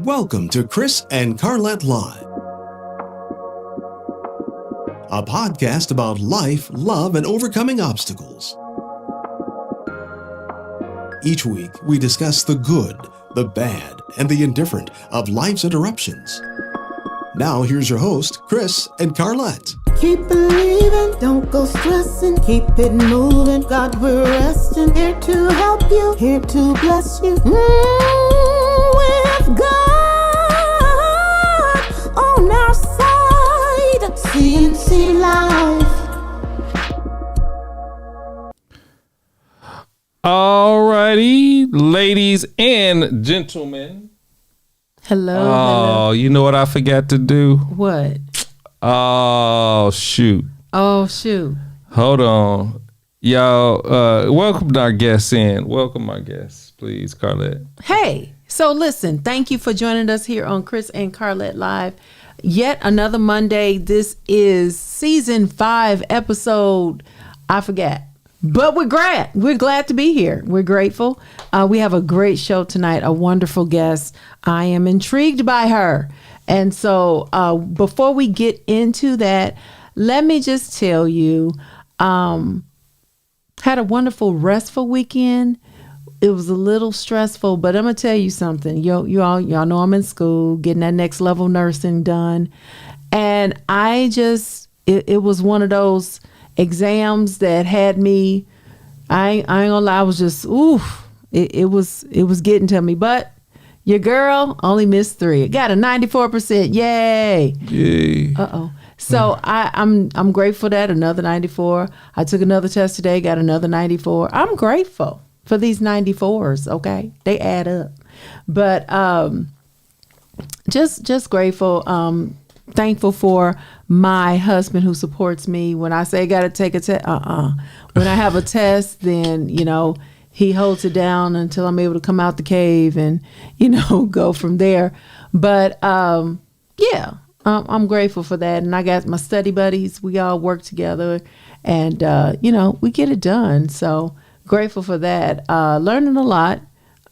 Welcome to Chris and Carlette Live, a podcast about life, love, and overcoming obstacles. Each week, we discuss the good, the bad, and the indifferent of life's interruptions. Now, here's your host, Chris and Carlette. Keep believing, don't go stressing, keep it moving. God, we're resting, here to help you, here to bless you. With God on our side, CNC Life. Alrighty, ladies and gentlemen. Hello. Oh, you know what I forgot to do? What? Oh, shoot. Hold on. Y'all, welcome our guests in. Welcome our guests, please, Carlette. Hey, so listen, thank you for joining us here on Chris and Carlette Live. Yet another Monday. This is season 5 episode, I forgot. But we're glad. We're glad to be here. We're grateful. We have a great show tonight, a wonderful guest. I am intrigued by her. And so before we get into that, let me just tell you, had a wonderful, restful weekend. It was a little stressful, but I'm going to tell you something. Y'all know I'm in school, getting that next level nursing done. And it was one of those exams that had me, I ain't gonna lie, I was just, it was getting to me. But your girl only missed 3. Got a 94%. Yay. Uh-oh. So I'm grateful that another 94. I took another test today, got another 94. I'm grateful for these 94s, okay? They add up. But just grateful. Thankful for my husband who supports me when I say got to take a test. When I have a test, then, he holds it down until I'm able to come out the cave and, go from there. But I'm grateful for that. And I got my study buddies. We all work together and, we get it done. So grateful for that. Learning a lot.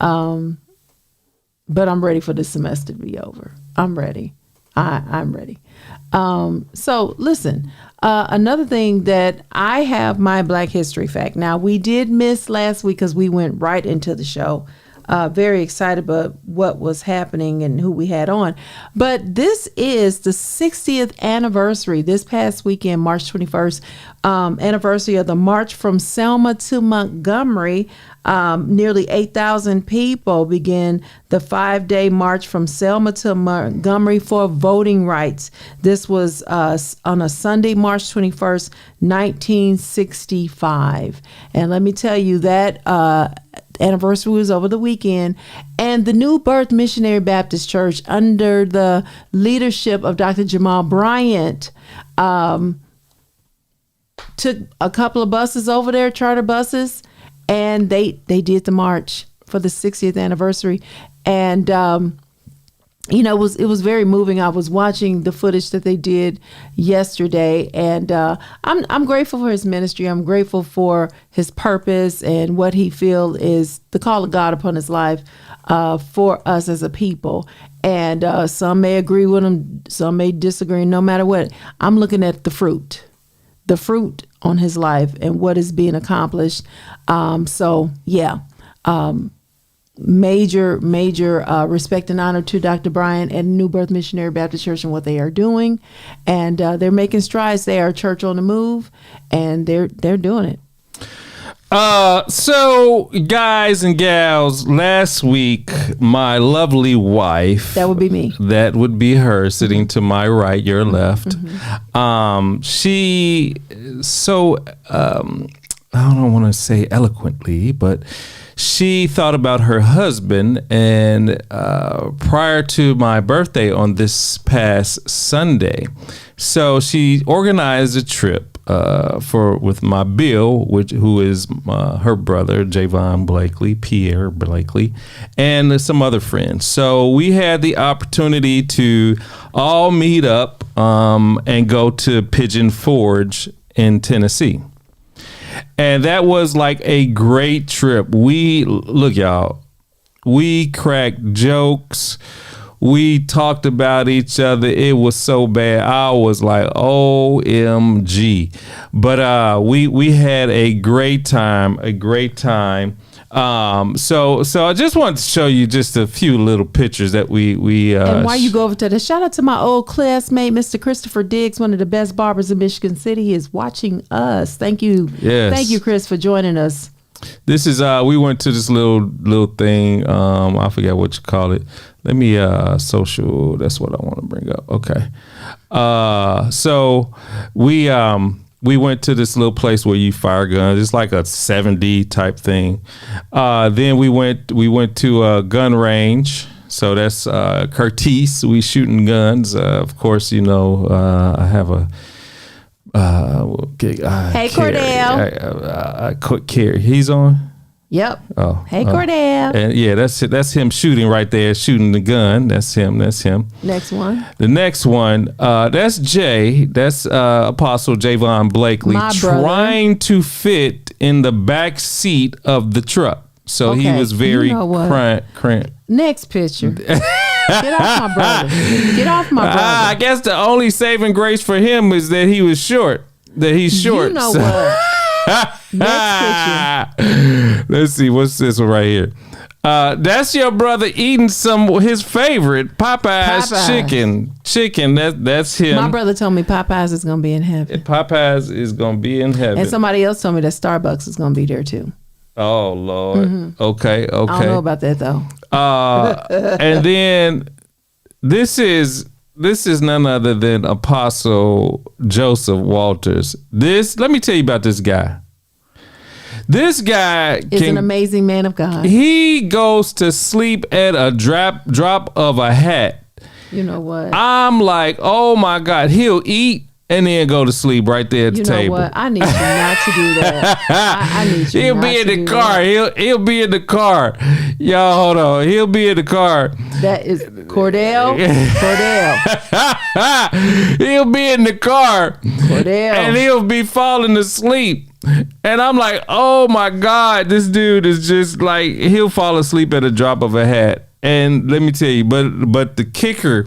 But I'm ready for this semester to be over. I'm ready. I'm ready. So listen, another thing that I have my Black History fact. Now, we did miss last week because we went right into the show. Very excited about what was happening and who we had on. But this is the 60th anniversary this past weekend, March 21st, anniversary of the March from Selma to Montgomery. Nearly 8,000 people began the 5-day march from Selma to Montgomery for voting rights. This was on a Sunday, March 21st, 1965. And let me tell you that anniversary was over the weekend. And the New Birth Missionary Baptist Church, under the leadership of Dr. Jamal Bryant, took a couple of buses over there, charter buses, and they did the march for the 60th anniversary. And it was very moving. I was watching the footage that they did yesterday, and I'm grateful for his ministry. I'm grateful for his purpose and what he feels is the call of God upon his life for us as a people. And some may agree with him, some may disagree. No matter what, I'm looking at the fruit on his life and what is being accomplished. Major respect and honor to Dr. Bryan and New Birth Missionary Baptist Church and what they are doing. And they're making strides. They are a church on the move, and they're doing it. So guys and gals, last week, my lovely wife, that would be me. That would be her sitting to my right, your left. Mm-hmm. I don't want to say eloquently, but she thought about her husband, and prior to my birthday on this past Sunday, so she organized a trip with my Bill, who is her brother, Javon Blakely, Pierre Blakely, and some other friends. So we had the opportunity to all meet up and go to Pigeon Forge in Tennessee. And that was like a great trip. Look, y'all, we cracked jokes. We talked about each other. It was so bad. I was like, OMG. But we had a great time. So I just wanted to show you just a few little pictures that we and while you go over to the, shout out to my old classmate, Mr. Christopher Diggs, one of the best barbers in Michigan City. He is watching us. Thank you. Yes. Thank you, Chris, for joining us. This is we went to this little thing. I forget what you call it. Let me social. That's what I want to bring up. Okay. So we went to this little place where you fire guns. It's like a 7D type thing. Then we went to a gun range. So that's Curtis. We shooting guns. Of course, you know, I have a. Hey, Cordell. Carrie. He's on. Yep. Oh. Hey, Cordell. And yeah, that's him shooting right there, shooting the gun. That's him. Next one. The next one, that's Jay. That's Apostle Javon Blakely My brother. trying to fit in the back seat of the truck. So he Okay, was very you know what? cramped. Next picture. Get off my brother. Get off my brother. I guess the only saving grace for him is that he was short. That he's short. You know so. what? Next picture. Let's see. What's this one right here? That's your brother eating his favorite Popeyes chicken. That's him. My brother told me Popeyes is gonna be in heaven. Popeyes is gonna be in heaven. And somebody else told me that Starbucks is gonna be there too. Oh Lord. Mm-hmm. Okay. I don't know about that though. And then this is none other than Apostle Joseph Walters. Let me tell you about this guy. This guy is an amazing man of God. He goes to sleep at a drop of a hat. You know what? I'm like, oh my God, he'll eat and then go to sleep right there at the table. You know what? I need you not to do that. I need you He'll not be in to the do car. that. He'll be in the car. Y'all, hold on. He'll be in the car. That is Cordell. He'll be in the car. Cordell. And he'll be falling asleep. And I'm like, oh my God, this dude is just like, he'll fall asleep at a drop of a hat. And let me tell you, but the kicker,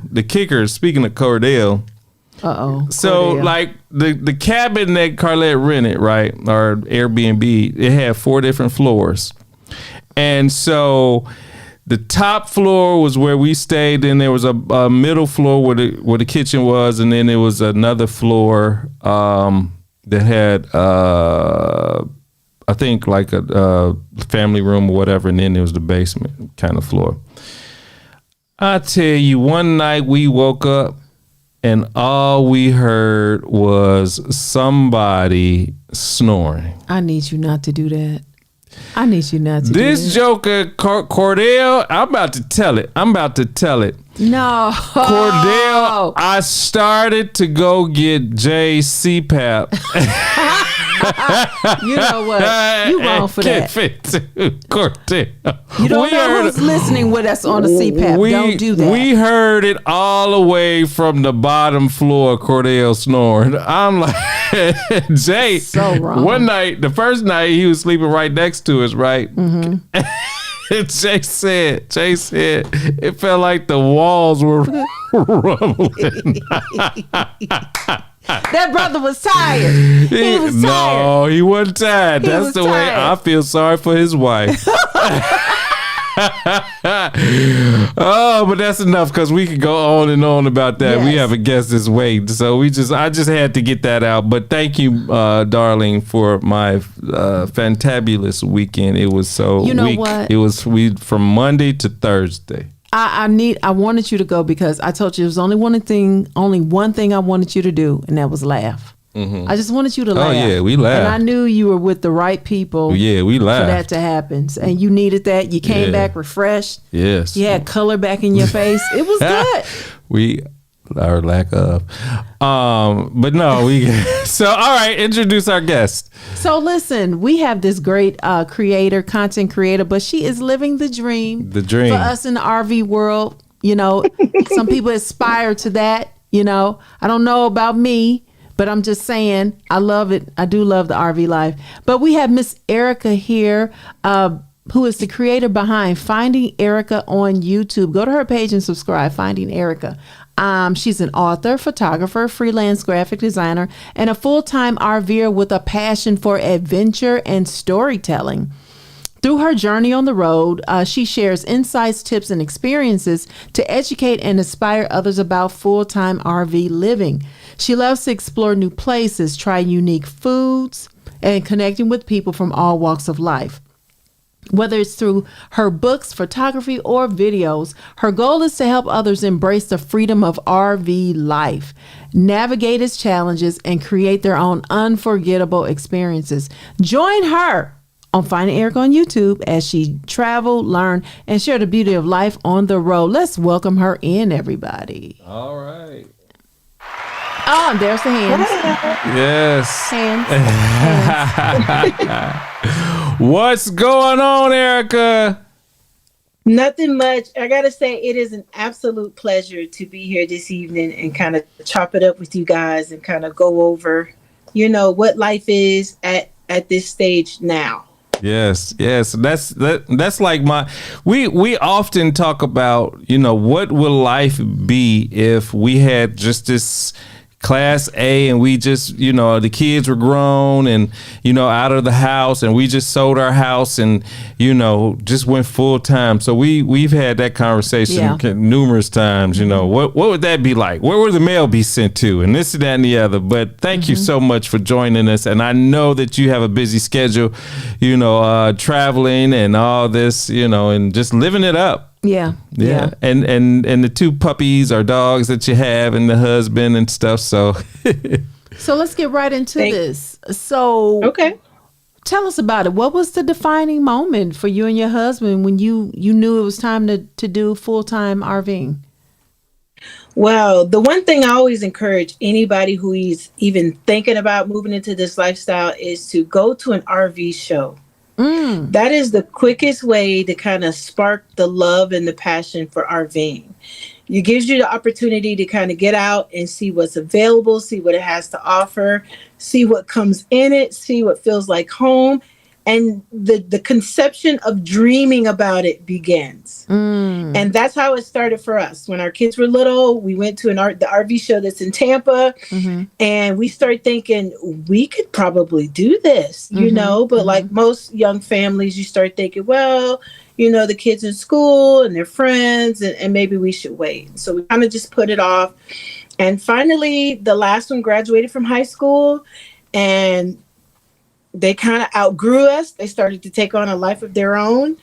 speaking of Cordell. So Cordell. like the cabin that Carlette rented, right, or Airbnb, it had 4 different floors. And so the top floor was where we stayed. Then there was a middle floor where the kitchen was. And then there was another floor that had, I think like a family room or whatever. And then there was the basement kind of floor. I tell you, one night we woke up and all we heard was somebody snoring. I need you not to do that. I need you not to do that. This joker, Cordell, I'm about to tell it. No. Cordell, I started to go get Jay CPAP. You know what? You wrong for that. Cordell. You don't know who's listening with us on the CPAP. Don't do that. We heard it all the way from the bottom floor, Cordell snoring. I'm like, Jay, so wrong. One night, the first night, he was sleeping right next to us, right? Mm-hmm. And Jay said, it felt like the walls were rumbling. That brother was tired. He was tired. No, he wasn't tired. That's the way I feel sorry for his wife. Oh, but that's enough because we could go on and on about that. Yes. We have a guest this week, so I just had to get that out. But thank you, darling, for my fantabulous weekend. It was so. You know what? It was from Monday to Thursday. I wanted you to go because I told you there was only one thing I wanted you to do, and that was laugh. Mm-hmm. I just wanted you to laugh. Oh yeah, we laughed. And I knew you were with the right people. Yeah, we laughed for that to happen, and you needed that. You came back refreshed. Yes, you had color back in your face. It was good. Our lack of, but no, so all right. Introduce our guest. So listen, we have this great content creator, but she is living the dream. The dream for us in the RV world. You know, some people aspire to that. You know, I don't know about me. But I'm just saying, I love it. I do love the RV life. But we have Miss Erika here, who is the creator behind Finding Erika on YouTube. Go to her page and subscribe, Finding Erika. She's an author, photographer, freelance graphic designer, and a full-time RVer with a passion for adventure and storytelling. Through her journey on the road, she shares insights, tips, and experiences to educate and inspire others about full-time RV living. She loves to explore new places, try unique foods, and connecting with people from all walks of life. Whether it's through her books, photography, or videos, her goal is to help others embrace the freedom of RV life, navigate its challenges, and create their own unforgettable experiences. Join her on Finding Erika on YouTube as she travel, learn, and share the beauty of life on the road. Let's welcome her in, everybody. All right. Oh, and there's the hands. Yes. Hands. What's going on, Erika? Nothing much. I got to say, it is an absolute pleasure to be here this evening and kind of chop it up with you guys and kind of go over, what life is at this stage now. Yes. That's like we often talk about, what will life be if we had just this Class A and we just, the kids were grown and, out of the house, and we just sold our house and, just went full time. So we've had that conversation numerous times, what would that be like? Where would the mail be sent to? And this and that and the other. But thank you so much for joining us. And I know that you have a busy schedule, traveling and all this, and just living it up. Yeah. And the two puppies or dogs that you have and the husband and stuff. So let's get right into this. So okay, tell us about it. What was the defining moment for you and your husband when you knew it was time to do full-time RVing? Well, the one thing I always encourage anybody who is even thinking about moving into this lifestyle is to go to an RV show. That is the quickest way to kind of spark the love and the passion for RVing. It gives you the opportunity to kind of get out and see what's available, see what it has to offer, see what comes in it, see what feels like home. And the conception of dreaming about it begins. And that's how it started for us. When our kids were little, we went to the RV show that's in Tampa, and we started thinking we could probably do this, but like most young families, you start thinking, well, the kids in school and their friends, and maybe we should wait. So we kind of just put it off. And finally, the last one graduated from high school, and they kind of outgrew us. They started to take on a life of their own.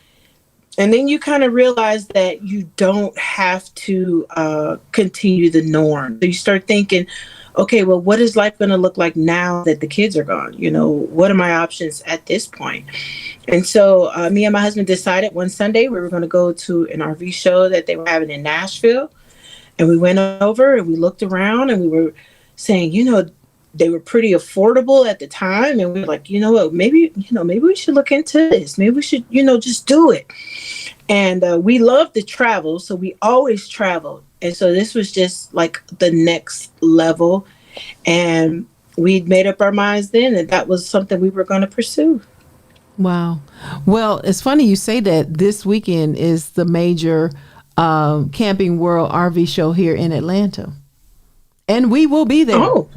And then you kind of realize that you don't have to continue the norm. So you start thinking, okay, well, what is life going to look like now that the kids are gone? What are my options at this point? And so me and my husband decided one Sunday we were going to go to an RV show that they were having in Nashville. And we went over and we looked around and we were saying, they were pretty affordable at the time. And we were like, maybe we should look into this. Maybe we should, just do it. And we love to travel. So we always traveled. And so this was just like the next level. And we'd made up our minds then that was something we were going to pursue. Wow. Well, it's funny you say that. This weekend is the major Camping World RV show here in Atlanta. And we will be there. Oh.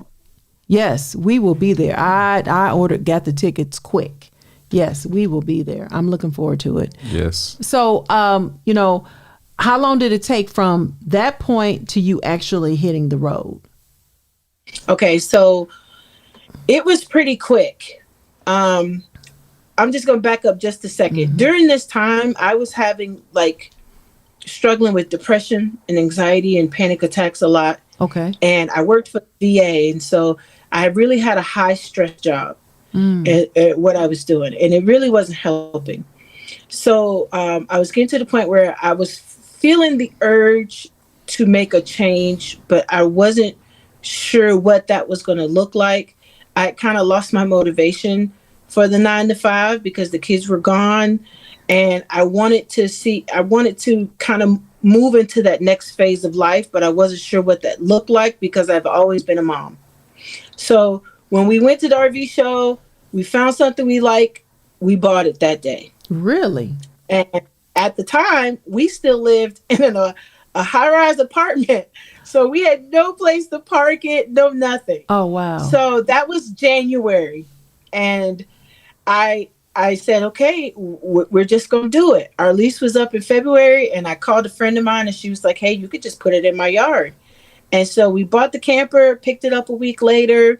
Yes, we will be there. I got the tickets quick. Yes, we will be there. I'm looking forward to it. Yes. So, how long did it take from that point to you actually hitting the road? Okay, so it was pretty quick. I'm just going to back up just a second. During this time, I was having struggling with depression and anxiety and panic attacks a lot. Okay. And I worked for the VA. And so I really had a high stress job at what I was doing. And it really wasn't helping. So I was getting to the point where I was feeling the urge to make a change, but I wasn't sure what that was going to look like. I kind of lost my motivation for the 9 to 5 because the kids were gone. And I wanted to kind of move into that next phase of life, but I wasn't sure what that looked like because I've always been a mom. So when we went to the RV show, we found something we like, we bought it that day. Really? And at the time, we still lived in a high-rise apartment. So we had no place to park it, no nothing. Oh, wow. So that was January. And I said, okay, we're just going to do it. Our lease was up in February, and I called a friend of mine, and she was like, hey, you could just put it in my yard. And so we bought the camper, picked it up a week later,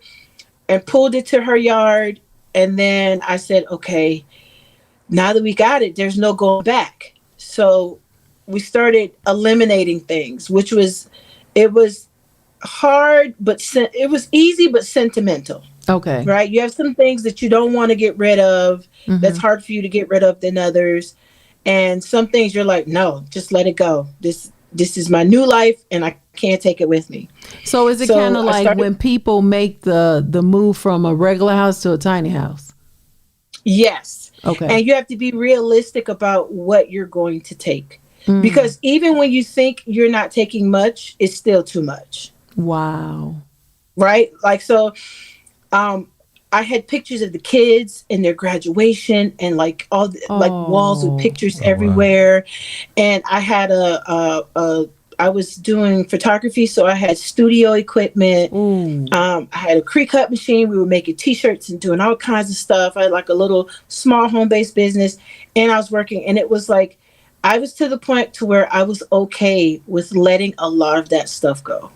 and pulled it to her yard. And then I said, okay, now that we got it, there's no going back. So we started eliminating things, it was hard, but it was easy, but sentimental. Okay. Right? You have some things that you don't want to get rid of, that's hard for you to get rid of than others. And some things you're like, no, just let it go. This is my new life, and I can't take it with me. So is it kind of like when people make the move from a regular house to a tiny house? Yes. Okay. And you have to be realistic about what you're going to take. Because even when you think you're not taking much, it's still too much. Wow. Right? Like, so I had pictures of the kids and their graduation, and like like walls with pictures everywhere. Wow. And I had I was doing photography, so I had studio equipment. I had a pre-cut machine. We were making T-shirts and doing all kinds of stuff. I had like a little small home-based business, and I was working. And it was like, I was to the point to where I was okay with letting a lot of that stuff go.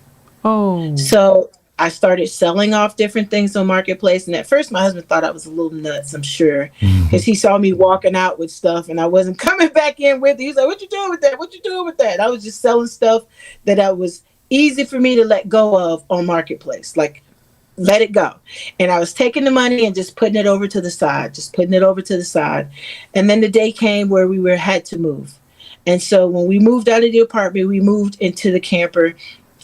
Oh. So I started selling off different things on Marketplace. And at first, my husband thought I was a little nuts, I'm sure, because he saw me walking out with stuff and I wasn't coming back in with it. He's like, what you doing with that? What you doing with that? I was just selling stuff that was easy for me to let go of on Marketplace. Like, let it go. And I was taking the money and just putting it over to the side, And then the day came where we had to move. And so when we moved out of the apartment, we moved into the camper,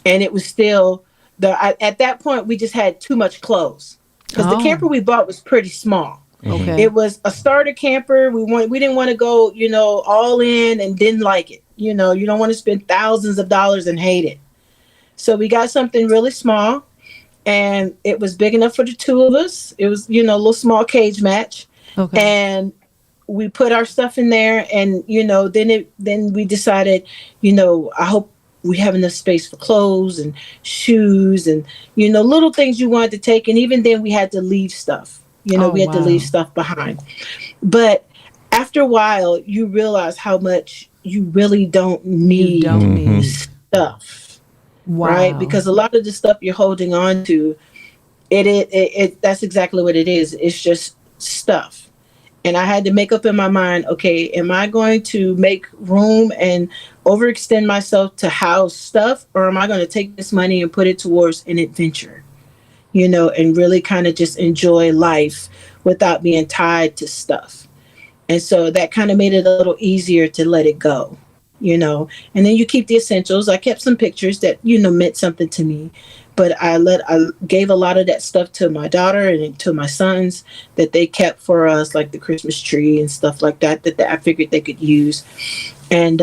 and it was still at that point, we just had too much clothes, because the camper we bought was pretty small. Okay. It was a starter camper. We didn't want to go, all in and didn't like it. You don't want to spend thousands of dollars and hate it. So we got something really small, and it was big enough for the two of us. It was, a little small cage match. Okay. And we put our stuff in there, and, then we decided, I hope we have enough space for clothes and shoes and, little things you wanted to take. And even then we had to leave stuff, we had to leave stuff behind. But after a while, you realize how much you really don't need stuff. Wow. Right? Because a lot of the stuff you're holding on to, it that's exactly what it is. It's just stuff. And I had to make up in my mind, okay, am I going to make room and overextend myself to house stuff, or am I going to take this money and put it towards an adventure, and really kind of just enjoy life without being tied to stuff? And so that kind of made it a little easier to let it go, and then you keep the essentials. I kept some pictures that, meant something to me. But I gave a lot of that stuff to my daughter and to my sons that they kept for us, like the Christmas tree and stuff like that I figured they could use. And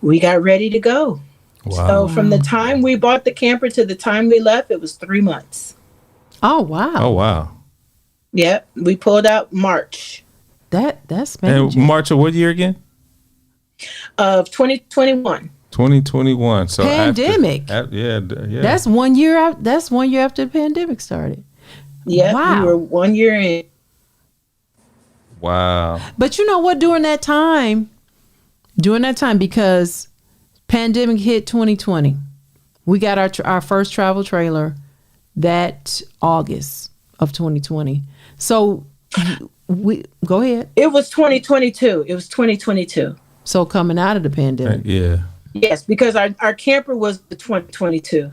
we got ready to go. Wow. So from the time we bought the camper to the time we left, it was 3 months. Oh, wow. Oh, wow. Yep. We pulled out March. That's major. And March of what year again? Of 2021. 2021. So pandemic. Yeah. That's 1 year. That's 1 year after the pandemic started. Yeah, wow. We were 1 year in. Wow. But you know what? During that time, because pandemic hit 2020, we got our first travel trailer that August of 2020. So we go ahead. It was 2022. So coming out of the pandemic. Yeah. Yes, because our camper was the 2022,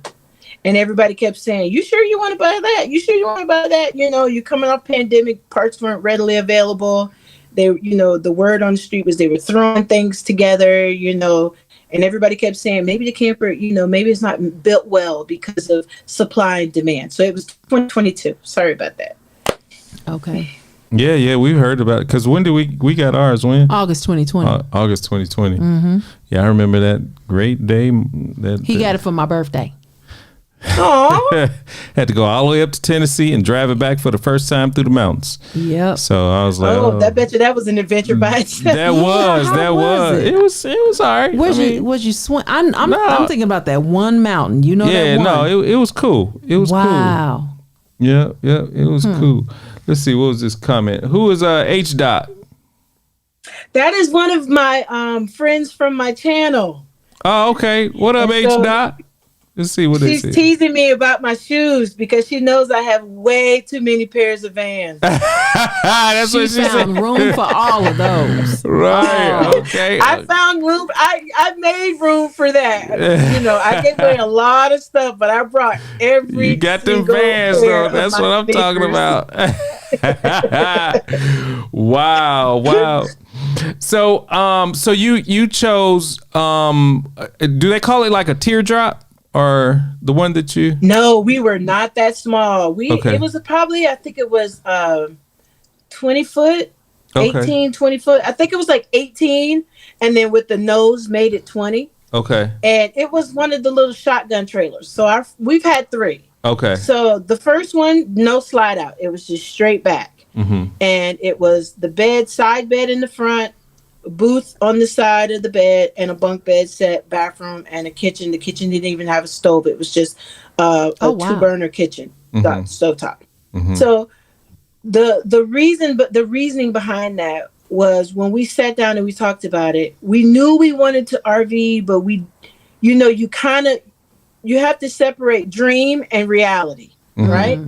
and everybody kept saying, "You sure you want to buy that? You sure you want to buy that?" You're coming off pandemic, parts weren't readily available. They, the word on the street was they were throwing things together, and everybody kept saying maybe the camper, maybe it's not built well because of supply and demand. So it was 2022. Sorry about that. Okay. Yeah, we heard about it. Because when did we got ours? When? August 2020. August 2020. Mm-hmm. Yeah, I remember that great day. He got it for my birthday. Aw. Had to go all the way up to Tennessee and drive it back for the first time through the mountains. Yep. So I was like, Oh, I bet you that was an adventure by itself. That was. how was it? It was all right. Was you swim? I'm thinking about that one mountain. You know yeah, that one? no, it was cool. It was cool. Wow. Yeah, it was cool. Let's see, what was this comment? Who is H Dot? That is one of my friends from my channel. Oh, okay. What up, H Dot? Let's see what she's teasing me about my shoes because she knows I have way too many pairs of Vans. That's what she found said. room for all of those. Right. Okay. I found room. I made room for that. I gave away a lot of stuff, but I brought every. You got them single Vans pair though. That's of what my I'm talking sneakers. about. Wow. So you chose do they call it like a teardrop or the one that you? No, we were not that small. Okay. It was probably, I think it was 20 foot, Okay. 18, 20 foot. I think it was like 18, and then with the nose made it 20. Okay. And it was one of the little shotgun trailers. So we've had 3. Okay. So the first one, no slide out. It was just straight back. Mm-hmm. And it was the side bed in the front, a booth on the side of the bed, and a bunk bed set, bathroom, and a kitchen. The kitchen didn't even have a stove. It was just a 2-burner kitchen, stovetop. Mm-hmm. So the reasoning behind that was when we sat down and we talked about it, we knew we wanted to RV, but you have to separate dream and reality, right?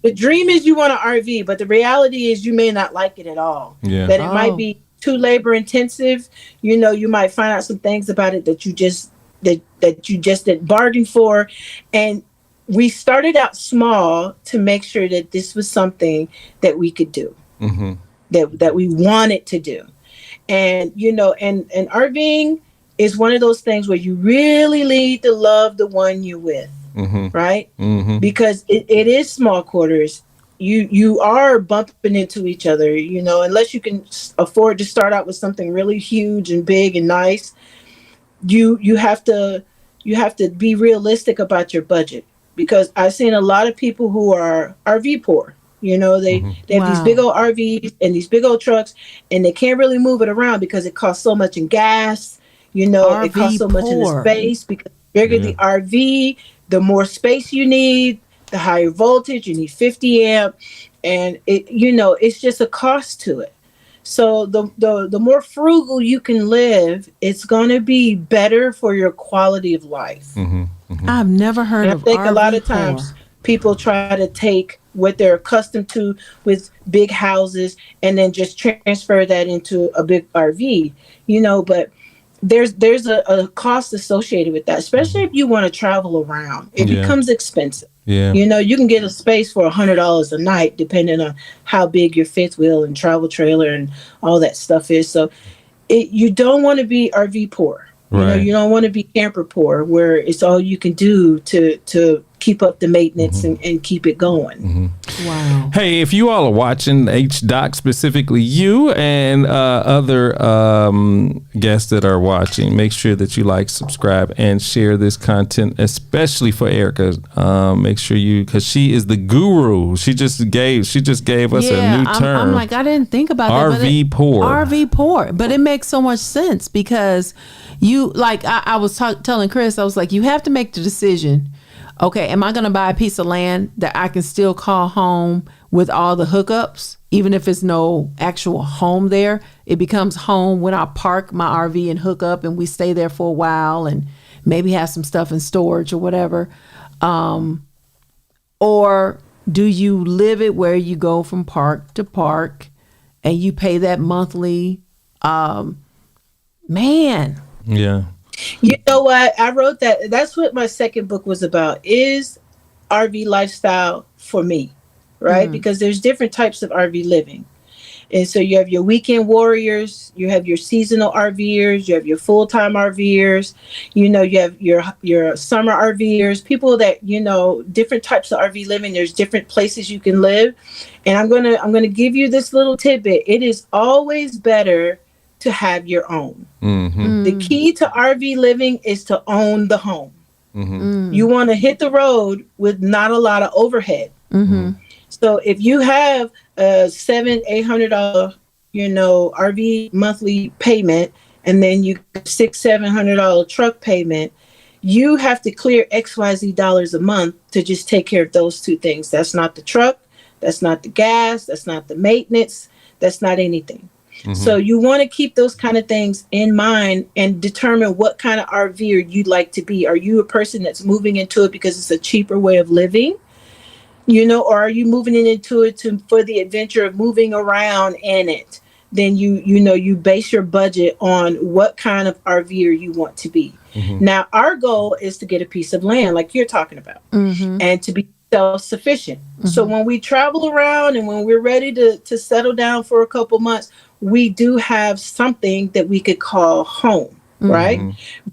The dream is you want to RV, but the reality is you may not like it at all. Yeah. That it might be too labor intensive. You might find out some things about it that you just didn't bargain for. And we started out small to make sure that this was something that we could do, that we wanted to do. And, and RVing is one of those things where you really need to love the one you're with, right? Because it is small quarters. You are bumping into each other, unless you can afford to start out with something really huge and big and nice. You have to be realistic about your budget, because I've seen a lot of people who are RV poor. They have these big old RVs and these big old trucks, and they can't really move it around because it costs so much in gas. It costs so much in the space, because the bigger the RV, the more space you need, the higher voltage, you need 50 amp, and it's just a cost to it. So the more frugal you can live, it's going to be better for your quality of life. I've never heard of RV. I think a lot of times people try to take what they're accustomed to with big houses and then just transfer that into a big RV, but there's a cost associated with that, especially if you want to travel around. It becomes expensive. Yeah. You can get a space for $100 a night, depending on how big your fifth wheel and travel trailer and all that stuff is. So you don't want to be RV poor. Right. You don't want to be camper poor, where it's all you can do to keep up the maintenance and keep it going. Wow. Hey, if you all are watching H-Doc, specifically you and other guests that are watching, make sure that you like, subscribe, and share this content, especially for Erika. Make sure because she is the guru. She just gave us a new term. I'm like, I didn't think about that. RV poor. RV poor. But it makes so much sense, because I was telling Chris, I was like, you have to make the decision. Okay, am I going to buy a piece of land that I can still call home with all the hookups, even if it's no actual home there? It becomes home when I park my RV and hook up, and we stay there for a while and maybe have some stuff in storage or whatever. Or do you live it where you go from park to park and you pay that monthly? Man. Yeah. You know what? I wrote that. That's what my second book was about, is RV lifestyle for me, right? Because there's different types of RV living. And so you have your weekend warriors, you have your seasonal RVers, you have your full-time RVers, you have your summer RVers, people that, different types of RV living. There's different places you can live. And I'm going to give you this little tidbit. It is always better to have your own. The key to RV living is to own the home. You want to hit the road with not a lot of overhead. So if you have a $700-800, RV monthly payment, and then you $600-700 truck payment, you have to clear XYZ dollars a month to just take care of those two things. That's not the truck. That's not the gas. That's not the maintenance. That's not anything. So you want to keep those kind of things in mind and determine what kind of RVer you'd like to be. Are you a person that's moving into it because it's a cheaper way of living? Or are you moving into it for the adventure of moving around in it? Then you base your budget on what kind of RVer you want to be. Now, our goal is to get a piece of land like you're talking about and to be self-sufficient. So when we travel around and when we're ready to settle down for a couple months, we do have something that we could call home, right?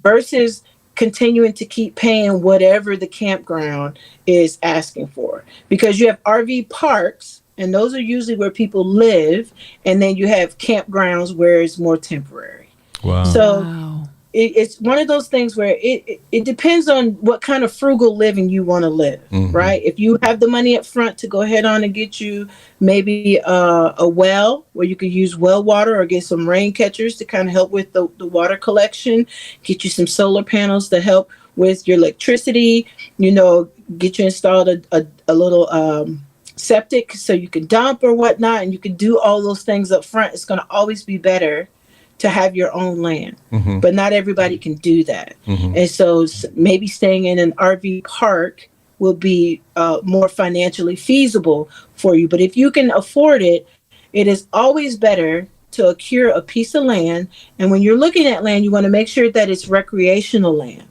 Versus continuing to keep paying whatever the campground is asking for. Because you have RV parks, and those are usually where people live, and then you have campgrounds where it's more temporary. Wow. So it's one of those things where it depends on what kind of frugal living you want to live, right? If you have the money up front to go ahead on and get you maybe a well where you could use well water or get some rain catchers to kind of help with the water collection, get you some solar panels to help with your electricity, get you installed a little septic so you can dump or whatnot, and you can do all those things up front. It's going to always be better to have your own land, but not everybody can do that. And so maybe staying in an RV park will be more financially feasible for you. But if you can afford it, it is always better to acquire a piece of land. And when you're looking at land, you want to make sure that it's recreational land.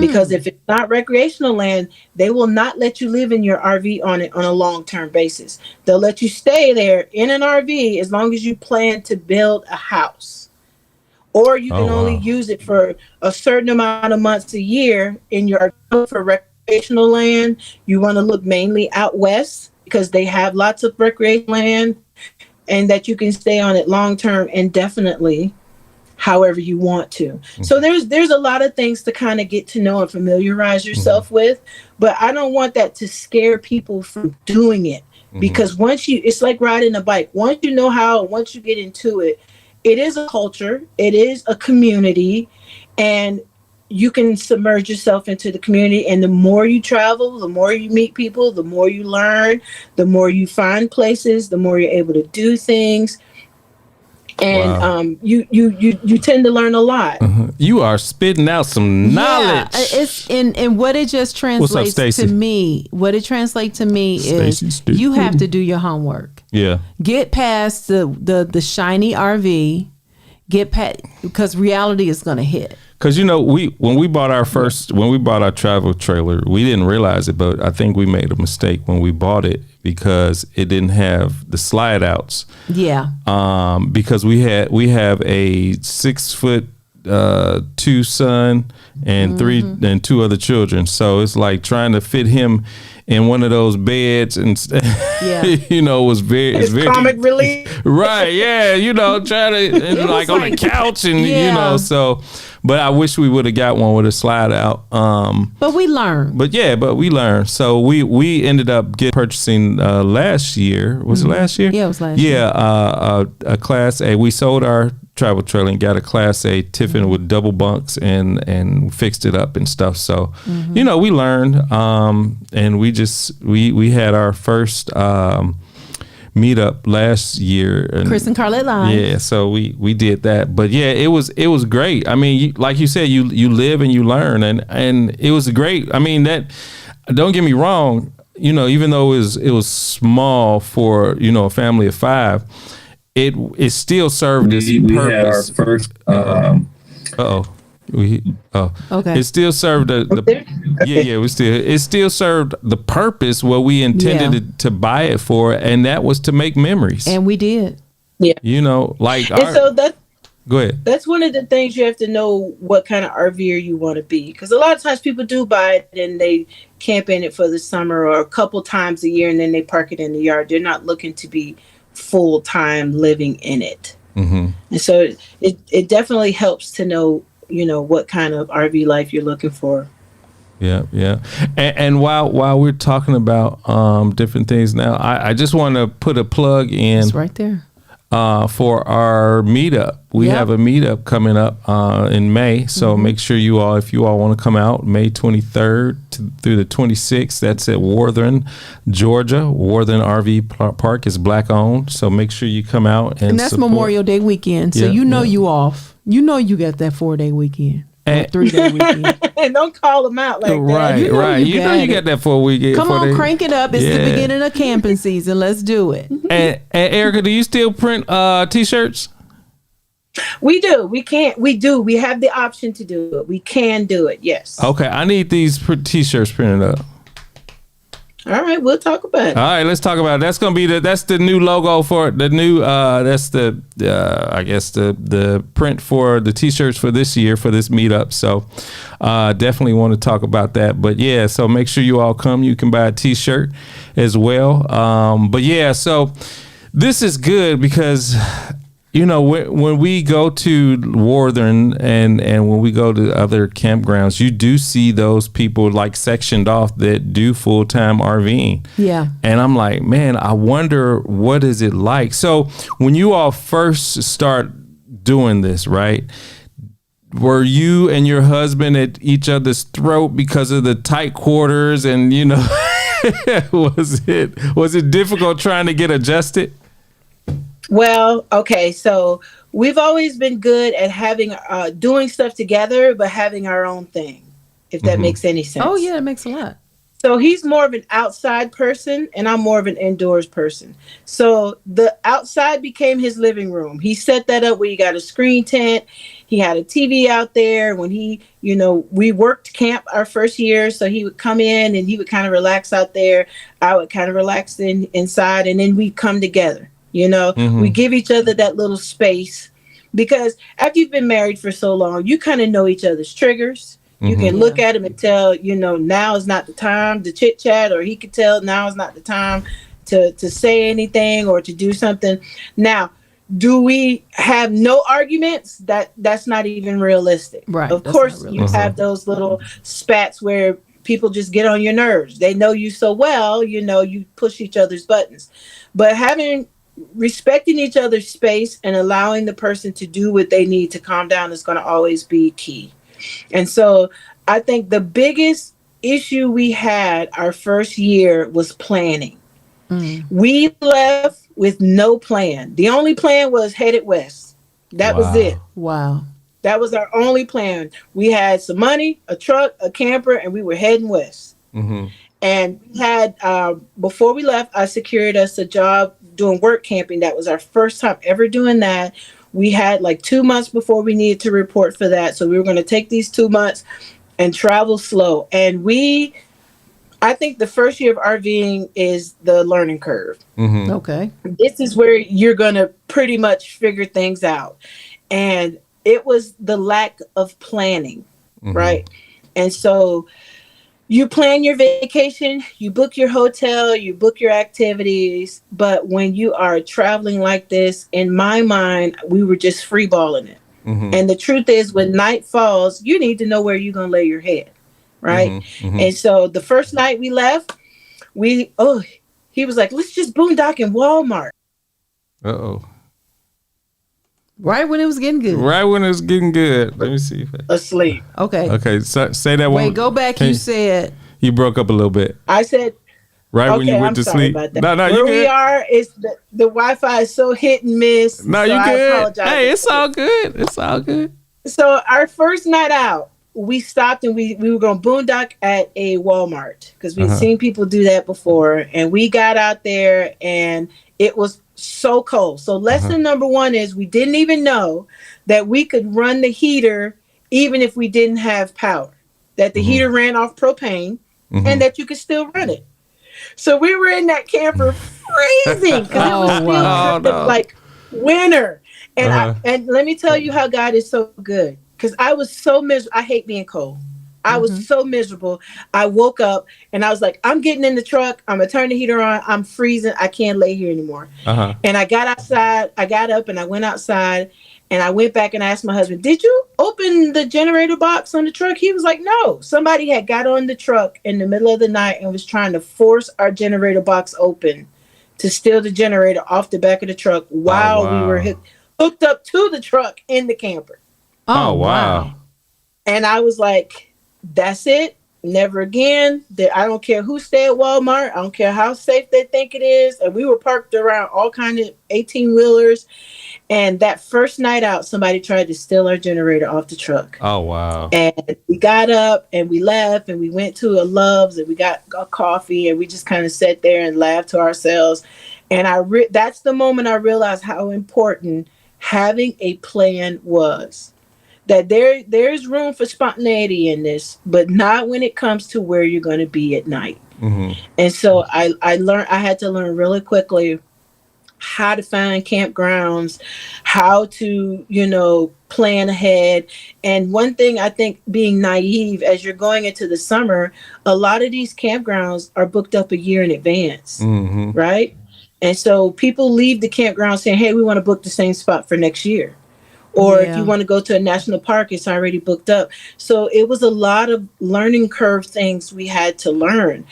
Because if it's not recreational land, they will not let you live in your RV on it on a long-term basis. They'll let you stay there in an RV as long as you plan to build a house. Or you can only use it for a certain amount of months a year in your RV. For recreational land, you want to look mainly out west because they have lots of recreational land and that you can stay on it long-term indefinitely, however you want to. So there's a lot of things to kind of get to know and familiarize yourself with, but I don't want that to scare people from doing it, because it's like riding a bike. Once you get into it, it is a culture, it is a community, and you can submerge yourself into the community. And the more you travel, the more you meet people, the more you learn, the more you find places, the more you're able to do things. And you tend to learn a lot. You are spitting out some knowledge. It's in what it just translates to me. What it translates to me is you have to do your homework. Yeah. Get past the shiny RV. Because reality is going to hit. Because when we bought our travel trailer, we didn't realize it, but I think we made a mistake when we bought it because it didn't have the slide outs. Yeah. Because we have a 6'2" son and two other children, so it's like trying to fit him in one of those beds and was very comic relief. Right, yeah, trying to like on the couch and so, but I wish we would have got one with a slide out. But we learned. But we learned. So we ended up purchasing last year. Was it last year? Yeah, it was last year. Yeah, a Class A. We sold our travel trailer and got a Class A Tiffin with double bunks and fixed it up and stuff. So, we learned, and we had our first meetup last year. And Chris and Carlette Live. Yeah, so we did that. But yeah, it was great. I mean, like you said, you live and you learn, and it was great. I mean, that, don't get me wrong, even though it was small for, a family of 5, it still served its purpose. We had our first. Okay. It still served it still served the purpose what we intended to buy it for, and that was to make memories. And we did. Yeah. So go ahead. That's one of the things you have to know, what kind of RVer you want to be, because a lot of times people do buy it and they camp in it for the summer or a couple times a year, and then they park it in the yard. They're not looking to be full-time living in it. And so it definitely helps to know what kind of RV life you're looking for. Yeah. And while we're talking about different things now, I just want to put a plug in. It's right there. For our meetup. We have a meetup coming up in May. So make sure if you all want to come out, May 23rd through the 26th, that's at Worthern, Georgia. Worthern RV Park is Black owned. So make sure you come out and that's support. Memorial Day weekend. So you off. You know you got that 4-day weekend. Or 3-day weekend. And don't call them out like that. Right. You know you got that 4 weekend. Come on, crank it up. It's the beginning of camping season. Let's do it. And Erika, do you still print T-shirts? We do. We can't. We do. We have the option to do it. We can do it. Yes. Okay. I need these T-shirts printed up. All right, we'll talk about it. All right, let's talk about it. That's gonna be that's the new logo for the new that's the I guess the print for the T-shirts for this year for this meetup. So definitely want to talk about that. But yeah, so make sure you all come. You can buy a T-shirt as well. But yeah, so this is good because when we go to Worthern and when we go to other campgrounds, you do see those people like sectioned off that do full-time RVing. Yeah. And I'm like, man, I wonder what is it like? So when you all first start doing this, right? Were you and your husband at each other's throat because of the tight quarters and, was it difficult trying to get adjusted? Well, okay, so we've always been good at having doing stuff together, but having our own thing, if that makes any sense. Oh, yeah, it makes a lot. So he's more of an outside person, and I'm more of an indoors person. So the outside became his living room. He set that up where he got a screen tent. He had a TV out there. When we worked camp our first year, so he would come in and he would kind of relax out there. I would kind of relax inside, and then we'd come together. We give each other that little space because after you've been married for so long, you kind of know each other's triggers. You can look at him and tell, now is not the time to chit chat, or he could tell now is not the time to say anything or to do something. Now, do we have no arguments? That's not even realistic. Right. Of course, you have those little spats where people just get on your nerves. They know you so well, you push each other's buttons. But respecting each other's space and allowing the person to do what they need to calm down is going to always be key. And so I think the biggest issue we had our first year was planning. We left with no plan. The only plan was headed west. That was it. Wow. That was our only plan. We had some money, a truck, a camper, and we were heading west. And we had, before we left, I secured us a job doing work camping. That was our first time ever doing that. We had like 2 months before we needed to report for that. So we were going to take these 2 months and travel slow. And I think the first year of RVing is the learning curve. Okay. This is where you're going to pretty much figure things out. And it was the lack of planning, right? And so you plan your vacation, you book your hotel, you book your activities. But when you are traveling like this, in my mind, we were just freeballing it. And the truth is, when night falls, you need to know where you're going to lay your head, right? And so the first night we left, he was like, let's just boondock in Walmart. Right when it was getting good. Right when it was getting good. Let me see. Asleep. Okay. So say that one. Wait, go back. You said. You broke up a little bit. I said. Right when you went to sleep. No, you good. Where we are, is the Wi-Fi is so hit and miss. No, you good. Hey, it's all good. It's all good. So our first night out, we stopped and we were going to boondock at a Walmart because we'd seen people do that before. And we got out there and it was so cold. So lesson number one is we didn't even know that we could run the heater even if we didn't have power, that the heater ran off propane and that you could still run it. So we were in that camper freezing because it was still like winter. And and let me tell you how God is so good, because I was so miserable. I hate being cold. I was so miserable. I woke up and I was like, I'm getting in the truck. I'm going to turn the heater on. I'm freezing. I can't lay here anymore. And I got outside. I got up and I went outside And I went back and asked my husband, did you open the generator box on the truck? He was like, no. Somebody had got on the truck in the middle of the night and was trying to force our generator box open to steal the generator off the back of the truck while we were hooked up to the truck in the camper. Oh, wow. And I was like, that's it. Never again. I don't care who stay at Walmart. I don't care how safe they think it is. And we were parked around all kind of 18-wheelers. And that first night out, somebody tried to steal our generator off the truck. Oh, wow. And we got up and we left and we went to a Love's and we got a coffee and we just kind of sat there and laughed to ourselves. And that's the moment I realized how important having a plan was. That there's room for spontaneity in this, but not when it comes to where you're going to be at night. Mm-hmm. And so I had to learn really quickly how to find campgrounds, how to, plan ahead. And one thing I think, being naive, as you're going into the summer, a lot of these campgrounds are booked up a year in advance, mm-hmm. right? And so people leave the campground saying, hey, we want to book the same spot for next year. Or if you want to go to a national park, it's already booked up. So it was a lot of learning curve things we had to learn.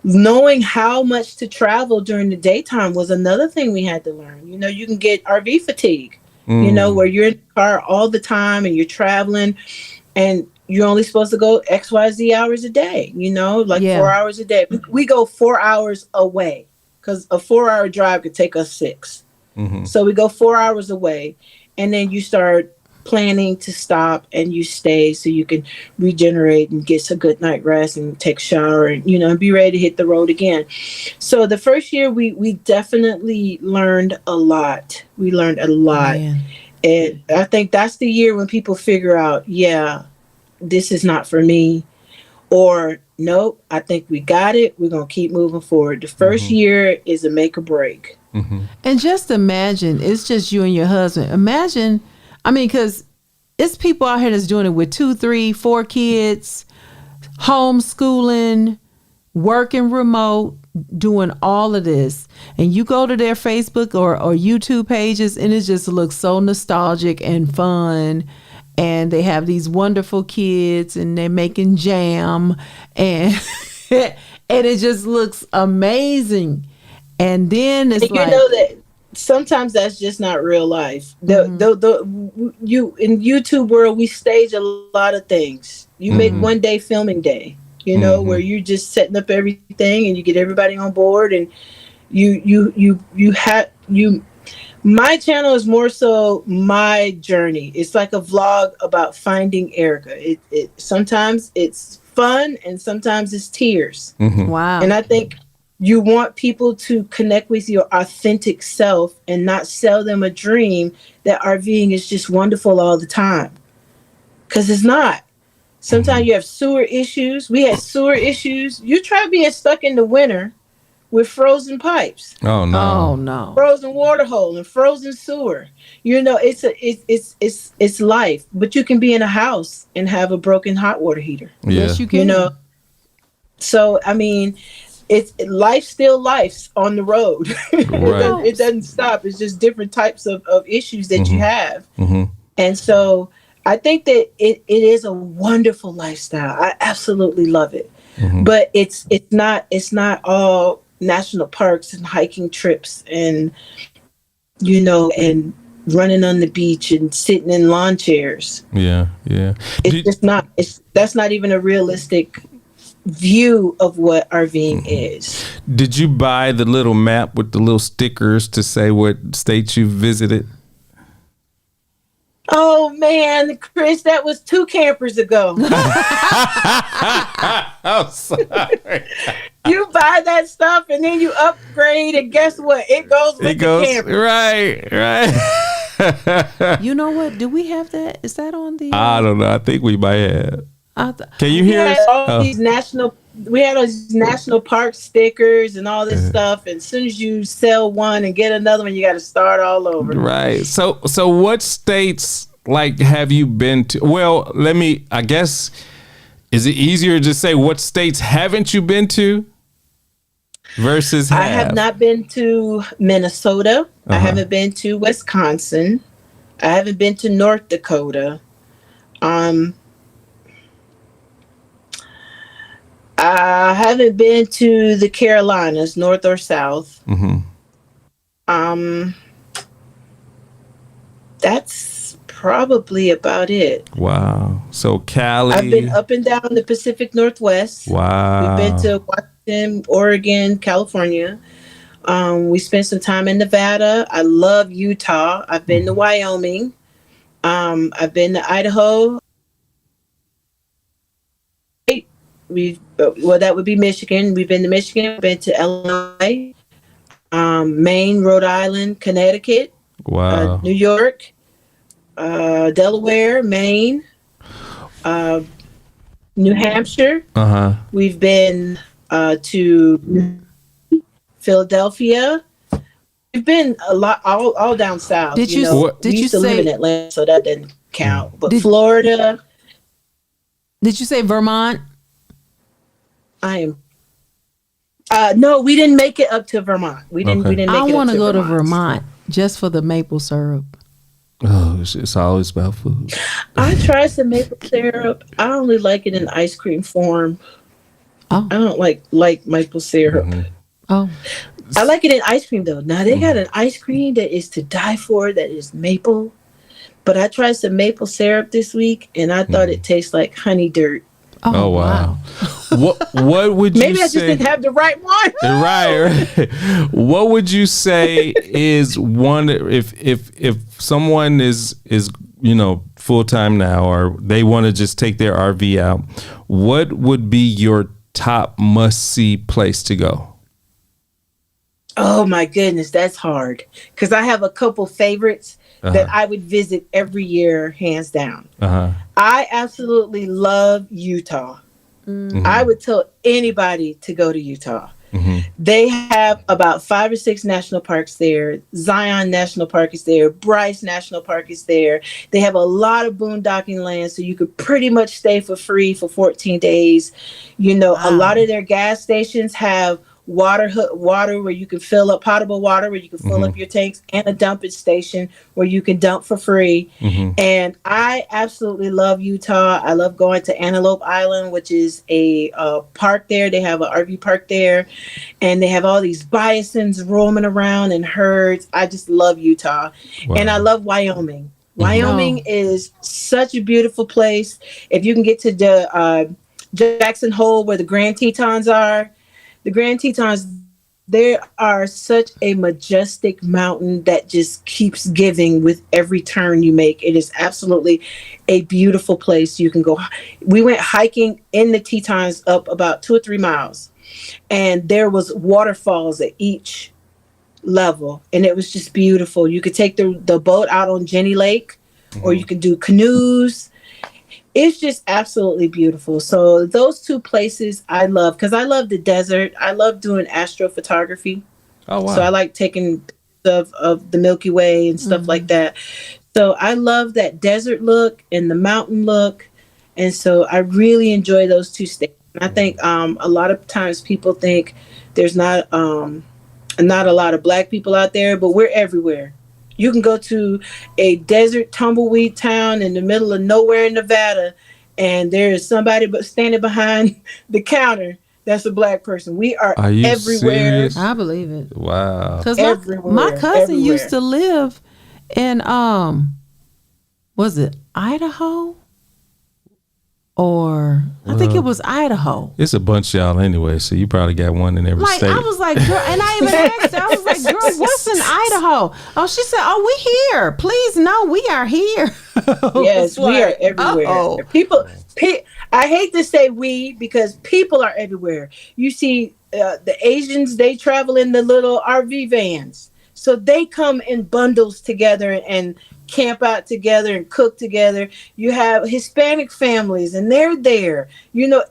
Knowing how much to travel during the daytime was another thing we had to learn. You can get RV fatigue, where you're in the car all the time and you're traveling and you're only supposed to go XYZ hours a day, 4 hours a day. We go 4 hours away because a 4-hour drive could take us 6. Mm-hmm. So we go 4 hours away. And then you start planning to stop and you stay so you can regenerate and get a good night rest and take a shower and, and be ready to hit the road again. So the first year we definitely learned a lot. We learned a lot. Man. And I think that's the year when people figure out, this is not for me. Or, nope, I think we got it. We're going to keep moving forward. The first mm-hmm. year is a make or break. Mm-hmm. And just imagine, it's just you and your husband. Imagine, because it's people out here that's doing it with 2, 3, 4 kids, homeschooling, working remote, doing all of this. And you go to their Facebook or YouTube pages and it just looks so nostalgic and fun. And they have these wonderful kids and they're making jam and and it just looks amazing. And then it's like, that sometimes that's just not real life. You in YouTube world, we stage a lot of things. You mm-hmm. make one day filming day, mm-hmm. where you're just setting up everything and you get everybody on board and my channel is more so my journey. It's like a vlog about finding Erika. It sometimes it's fun and sometimes it's tears. Mm-hmm. Wow. And I think you want people to connect with your authentic self and not sell them a dream that RVing is just wonderful all the time. Because it's not. Sometimes you have sewer issues. We had sewer issues. You try being stuck in the winter with frozen pipes. Oh no! Oh no! Frozen water hole and frozen sewer. It's life. But you can be in a house and have a broken hot water heater. Yeah. Yes, you can. So it's life still life's on the road. Right. It doesn't stop. It's just different types of issues that mm-hmm. you have. Mm-hmm. And so I think that it is a wonderful lifestyle. I absolutely love it. Mm-hmm. But it's not all national parks and hiking trips and and running on the beach and sitting in lawn chairs. Yeah. It's just not. That's not even a realistic view of what RVing is. Did you buy the little map with the little stickers to say what states you visited? Oh man, Chris, that was 2 campers ago. I'm sorry. You buy that stuff and then you upgrade, and guess what? It goes with the camper. Right. You know what? Do we have that? Is that on the? I don't know. I think we might have. Can you hear us? We had those national park stickers and all this stuff. And as soon as you sell one and get another one, you got to start all over. Right. So what states have you been to? Well, I guess, is it easier to say what states haven't you been to versus I have not been to Minnesota. I haven't been to Wisconsin. I haven't been to North Dakota. I haven't been to the Carolinas, North or South. That's probably about it. Wow. So Cali. I've been up and down the Pacific Northwest. Wow. We've been to Washington, Oregon, California. We spent some time in Nevada. I love Utah. I've been to Wyoming. I've been to Idaho. That would be Michigan. We've been to Michigan. We've been to Illinois, Maine, Rhode Island, Connecticut, Wow. New York, Delaware, Maine, New Hampshire. We've been to Philadelphia. We've been a lot all down south. Did we used to live in Atlanta, so that didn't count. But Florida. Did you say Vermont? I am. No, we didn't make it up to Vermont. We didn't. We didn't make it up to Vermont. I want to go to Vermont just for the maple syrup. Oh, it's always about food. I tried some maple syrup. I only like it in ice cream form. Oh. I don't like maple syrup. Oh. I like it in ice cream though. Now they got an ice cream that is to die for, that is maple. But I tried some maple syrup this week and I thought it tastes like honey dirt. Oh, wow. What would you say? Maybe I just didn't have the right one. Right. What would you say is one, if someone is full time now, or they want to just take their RV out, what would be your top must see place to go? Oh my goodness, that's hard. Because I have a couple favorites that I would visit every year, hands down. I absolutely love Utah. I would tell anybody to go to Utah. They have about 5 or 6 national parks there. Zion National Park is there. Bryce National Park is there. They have a lot of boondocking land, so you could pretty much stay for free for 14 days. A lot of their gas stations have water where you can fill up potable water, where you can fill up your tanks, and a dumping station where you can dump for free. And I absolutely love Utah. I love going to Antelope Island, which is a park there. They have an RV park there, and they have all these bisons roaming around in herds. I just love Utah. Wow. And I love Wyoming. Wyoming is such a beautiful place. If you can get to the Jackson Hole where the Grand Tetons are, the Grand Tetons, they are such a majestic mountain that just keeps giving with every turn you make. It is absolutely a beautiful place. You can go. We went hiking in the Tetons up about 2 or 3 miles, and there was waterfalls at each level, and it was just beautiful. You could take the boat out on Jenny Lake, or you can do canoes. It's just absolutely beautiful. So those 2 places I love, because I love the desert. I love doing astrophotography. Oh, wow. So I like taking of the Milky Way and stuff like that. So I love that desert look and the mountain look. And so I really enjoy those 2 states. And I think a lot of times people think there's not a lot of Black people out there, but we're everywhere. You can go to a desert tumbleweed town in the middle of nowhere in Nevada, and there is somebody standing behind the counter that's a Black person. We are you everywhere. Serious? I believe it. Wow. Because my cousin used to live in was it Idaho? Or I think it was Idaho. It's a bunch of y'all anyway, so you probably got one in every state. I was like, girl, and I even asked her, I was like, girl, what's in Idaho? Oh, she said, oh, we here. Please, no, we are here. Yes, we are everywhere. People, I hate to say we, because people are everywhere. You see the Asians, they travel in the little RV vans. So they come in bundles together and camp out together and cook together. You have Hispanic families and they're there.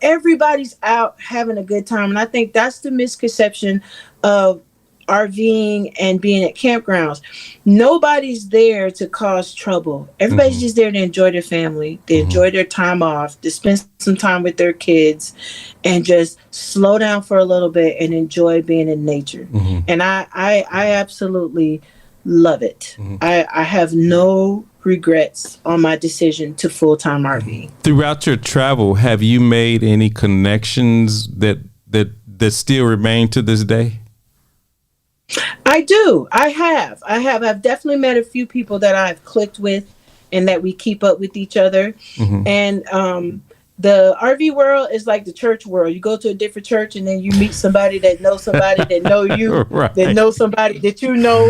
Everybody's out having a good time. And I think that's the misconception of RVing and being at campgrounds. Nobody's there to cause trouble. Everybody's just there to enjoy their family. They enjoy their time off, to spend some time with their kids and just slow down for a little bit and enjoy being in nature. And I absolutely love it. I have no regrets on my decision to full-time RV. Throughout your travel, have you made any connections that still remain to this day? I do. I have. I've definitely met a few people that I've clicked with and that we keep up with each other. Mm-hmm. And the RV world is like the church world. You go to a different church and then you meet somebody that knows somebody that know you, Right. that know somebody that you know.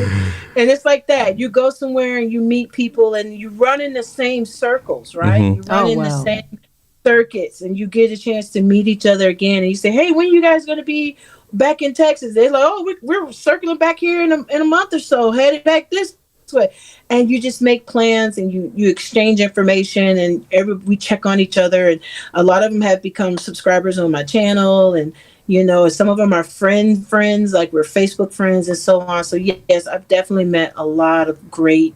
And it's like that. You go somewhere and you meet people and you run in the same circles, right? Mm-hmm. You run in the same circuits and you get a chance to meet each other again. And you say, hey, when you guys going to be back in Texas? They're like, oh, we're circling back here in a month or so, headed back this way. And you just make plans and you exchange information and we check on each other. And a lot of them have become subscribers on my channel. And, you know, some of them are friends, like we're Facebook friends and so on. So yes, I've definitely met a lot of great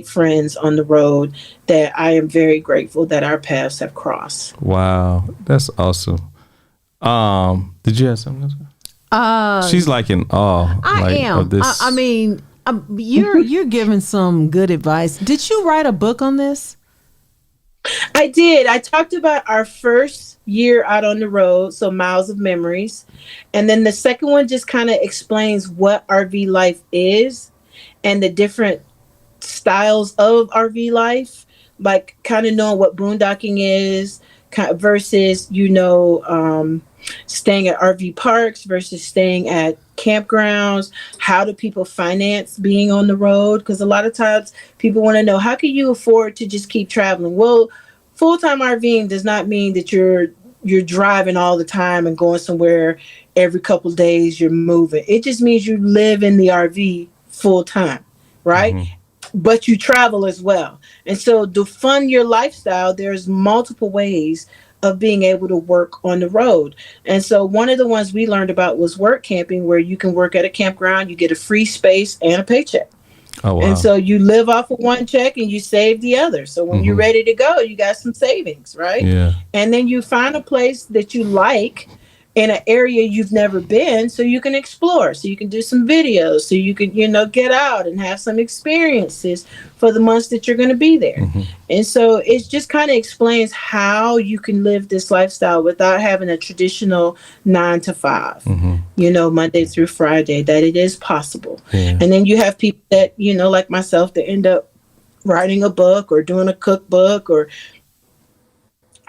friends on the road that I am very grateful that our paths have crossed. Wow. That's awesome. Did you have something else? She's like in awe. I am. Of this. I mean, you're giving some good advice. Did you write a book on this? I did. I talked about our first year out on the road, so Miles of Memories. And then the second one just kind of explains what RV life is and the different styles of RV life, like kind of knowing what boondocking is versus, staying at RV parks versus staying at campgrounds. How do people finance being on the road? Because a lot of times people want to know, how can you afford to just keep traveling? Well, full-time RVing does not mean that you're driving all the time and going somewhere every couple of days you're moving. It just means you live in the RV full-time, right? Mm-hmm. But you travel as well. And so to fund your lifestyle, there's multiple ways of being able to work on the road. And so one of the ones we learned about was work camping, where you can work at a campground, you get a free space and a paycheck. Oh, wow. And so you live off of one check and you save the other. So when you're ready to go, you got some savings, right? Yeah. And then you find a place that you like in an area you've never been, so you can explore, so you can do some videos, so you can, get out and have some experiences for the months that you're going to be there. Mm-hmm. And so it just kind of explains how you can live this lifestyle without having a traditional 9 to 5, Monday through Friday, that it is possible. Yeah. And then you have people that, like myself, that end up writing a book or doing a cookbook or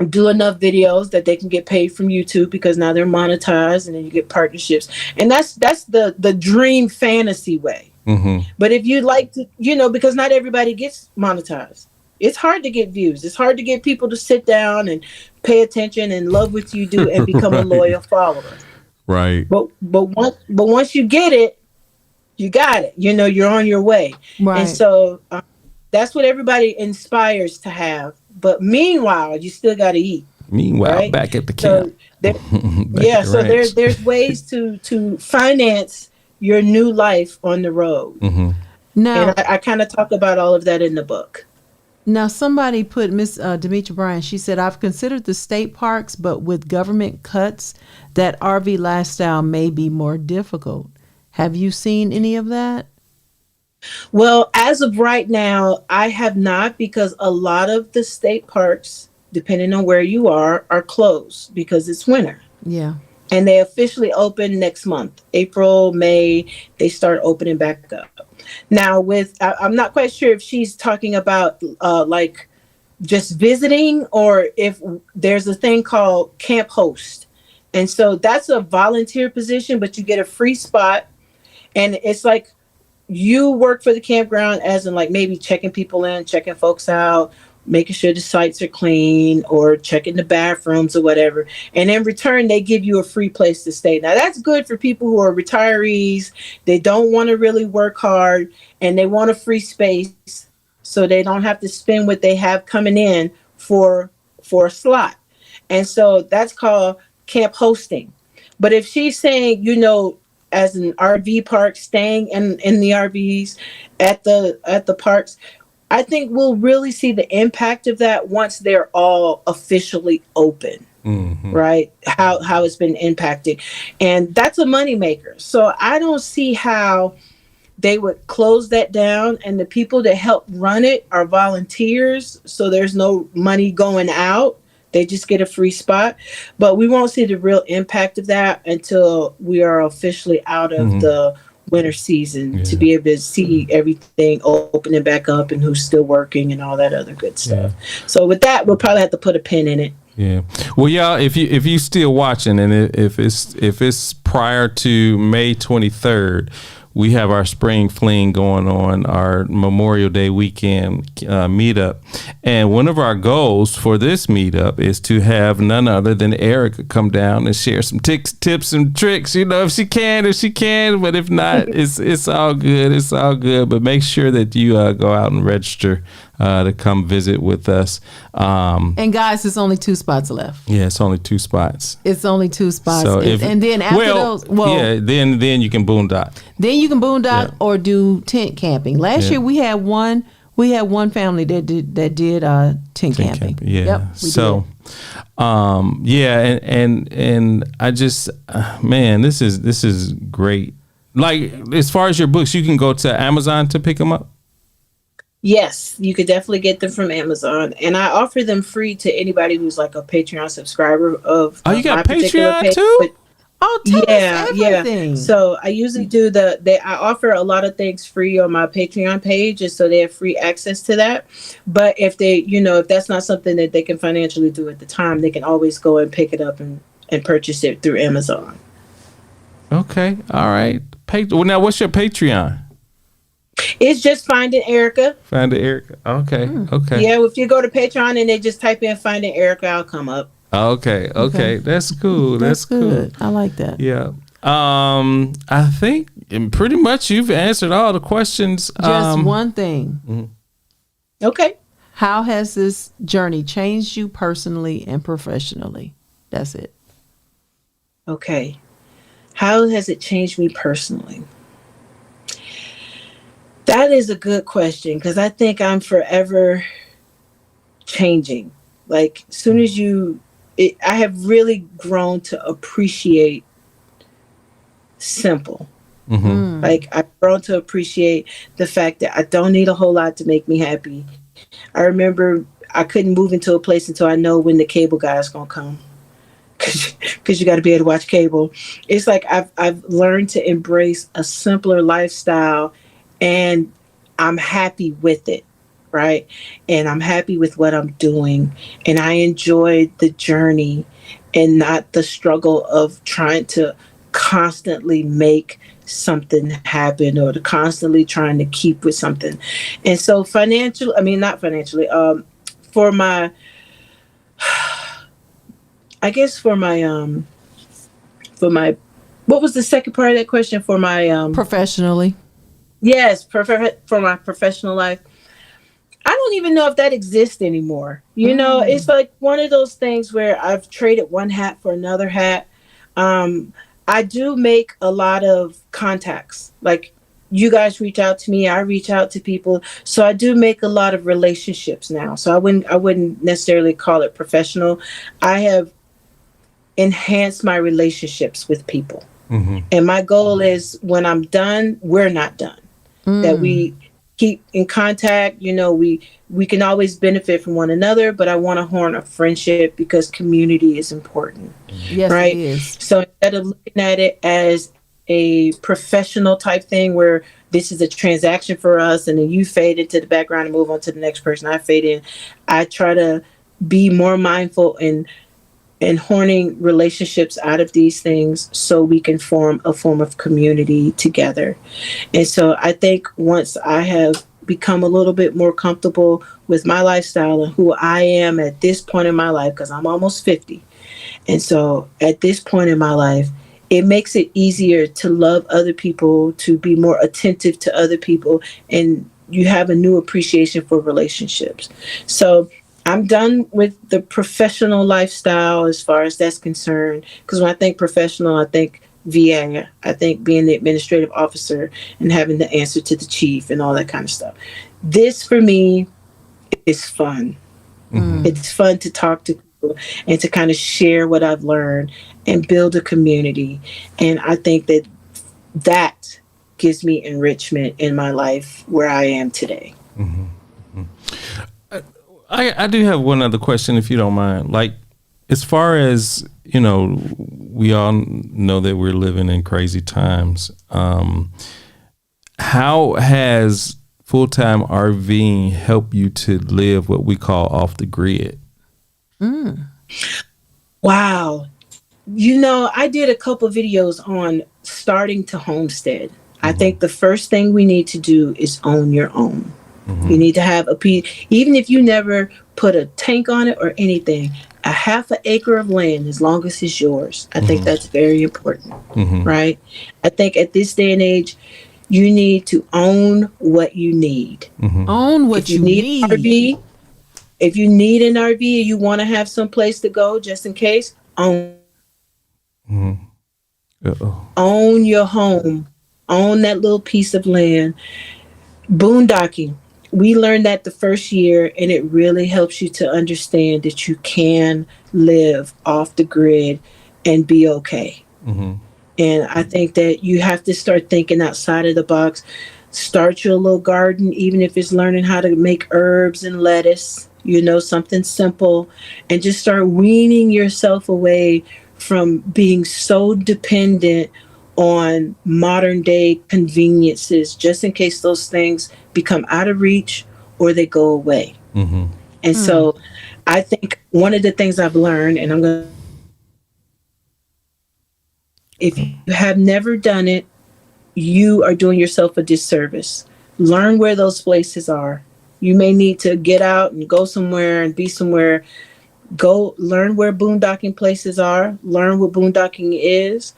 do enough videos that they can get paid from YouTube, because now they're monetized, and then you get partnerships. And that's the dream fantasy way. Mm-hmm. But if you'd like to, because not everybody gets monetized. It's hard to get views. It's hard to get people to sit down and pay attention and love what you do and become a loyal follower. Right. But once you get it, you got it. You're on your way. Right. And so that's what everybody inspires to have. But meanwhile, you still got to eat. Meanwhile, right? back at the camp. So there's ways to finance your new life on the road. Mm-hmm. Now, and I kind of talk about all of that in the book. Now, somebody put, Miss Demetria Bryan, she said, I've considered the state parks, but with government cuts, that RV lifestyle may be more difficult. Have you seen any of that? Well, as of right now, I have not, because a lot of the state parks, depending on where you are closed because it's winter. Yeah. And they officially open next month. April, May, they start opening back up. Now, I'm not quite sure if she's talking about like just visiting, or if there's a thing called camp host. And so that's a volunteer position, but you get a free spot. And it's like, you work for the campground, as in like maybe checking people in, checking folks out, making sure the sites are clean, or checking the bathrooms or whatever. And in return, they give you a free place to stay. Now, that's good for people who are retirees. They don't want to really work hard, and they want a free space so they don't have to spend what they have coming in for a slot. And so that's called camp hosting. But if she's saying, as an RV park, staying in the RVs at the parks, I think we'll really see the impact of that once they're all officially open, right? How it's been impacted. And that's a moneymaker. So I don't see how they would close that down, and the people that help run it are volunteers, so there's no money going out. They just get a free spot. But we won't see the real impact of that until we are officially out of the winter season, to be able to see everything opening back up and who's still working and all that other good stuff. So with that, we'll probably have to put a pin in it. Yeah. Well, y'all, if you still watching, and if it's prior to May 23rd, we have our spring fling going on, our Memorial Day weekend meetup. And one of our goals for this meetup is to have none other than Erika come down and share some tips and tricks, if she can. But if not, it's all good. It's all good. But make sure that you go out and register to come visit with us. And guys, there's only 2 spots left. Yeah, it's only 2 spots. It's only 2 spots. So and then after those, then you can boondock. Then you can boondock or do tent camping. Last year we had one family that did tent camping. Yeah. Yep, we did. And I just man, this is great. Like, as far as your books, you can go to Amazon to pick them up. Yes, you could definitely get them from Amazon, and I offer them free to anybody who's like a Patreon subscriber of. Oh, you got my Patreon page. too? But, tell us everything. Yeah. So I usually do I offer a lot of things free on my Patreon page, just so they have free access to that. But if they, if that's not something that they can financially do at the time, they can always go and pick it up and purchase it through Amazon. Okay, all right. Well, now what's your Patreon? It's just Finding Erika. Finding Erika. Okay. Okay. Yeah, if you go to Patreon and they just type in Finding Erika, I'll come up. Okay. That's cool. That's good. Cool. I like that. Yeah. I think pretty much you've answered all the questions. Just one thing. Okay. How has this journey changed you personally and professionally? That's it. Okay. How has it changed me personally? That is a good question, because I think I'm forever changing. Like, as soon as I have really grown to appreciate simple. Like, I've grown to appreciate the fact that I don't need a whole lot to make me happy. I remember I couldn't move into a place until I know when the cable guy is going to come. Because you got to be able to watch cable. It's like I've learned to embrace a simpler lifestyle, and I'm happy with it, right? And I'm happy with what I'm doing, and I enjoy the journey and not the struggle of trying to constantly make something happen or to constantly trying to keep with something. And so not financially, for my what was the second part of that question? For my professionally. Yes, for my professional life. I don't even know if that exists anymore. It's like one of those things where I've traded one hat for another hat. I do make a lot of contacts. Like, you guys reach out to me, I reach out to people. So I do make a lot of relationships now. So I wouldn't necessarily call it professional. I have enhanced my relationships with people. And my goal is, when I'm done, we're not done. That we keep in contact. We can always benefit from one another, but I want to horn a friendship because community is important. Yes, right? It is. So instead of looking at it as a professional type thing where this is a transaction for us and then you fade into the background and move on to the next person, I fade in. I try to be more mindful and horning relationships out of these things so we can form a form of community together. And so I think once I have become a little bit more comfortable with my lifestyle and who I am at this point in my life, because I'm almost 50. And so at this point in my life, it makes it easier to love other people, to be more attentive to other people, and you have a new appreciation for relationships. So I'm done with the professional lifestyle as far as that's concerned, because when I think professional, I think VA. I think being the administrative officer and having the answer to the chief and all that kind of stuff. This, for me, is fun. It's fun to talk to people and to kind of share what I've learned and build a community. And I think that gives me enrichment in my life where I am today. I do have one other question, if you don't mind. Like, as far as, you know, we all know that we're living in crazy times. How has full-time RVing helped you to live what we call off the grid? Wow. You know, I did a couple videos on starting to homestead. I think the first thing we need to do is own your own. You need to have a piece, even if you never put a tank on it or anything, a half an acre of land, as long as it's yours. I think that's very important, right? I think at this day and age, you need to own what you need. Own what you need. An RV, if you need an RV and you want to have some place to go just in case, own your home. Own that little piece of land. Boondocking. We learned that the first year, and it really helps you to understand that you can live off the grid and be okay. And I think that you have to start thinking outside of the box. Start your little garden, even if it's learning how to make herbs and lettuce, you know, something simple, and just start weaning yourself away from being so dependent on modern day conveniences, just in case those things become out of reach or they go away. And so I think one of the things I've learned, and I'm going to, if you have never done it, you are doing yourself a disservice. Learn where those places are. You may need to get out and go somewhere and be somewhere. Go learn where boondocking places are. Learn what boondocking is.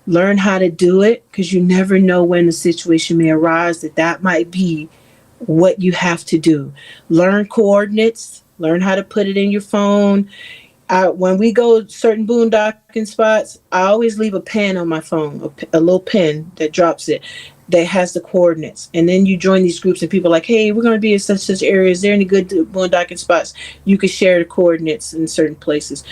Learn how to do it, because you never know when the situation may arise that might be what you have to do. Learn coordinates. Learn how to put it in your phone. When we go certain boondocking spots, I always leave a pen on my phone, a little pen that drops it, that has the coordinates. And then you join these groups and people are like, hey, we're going to be in such area. Is there any good boondocking spots? You can share the coordinates in certain places.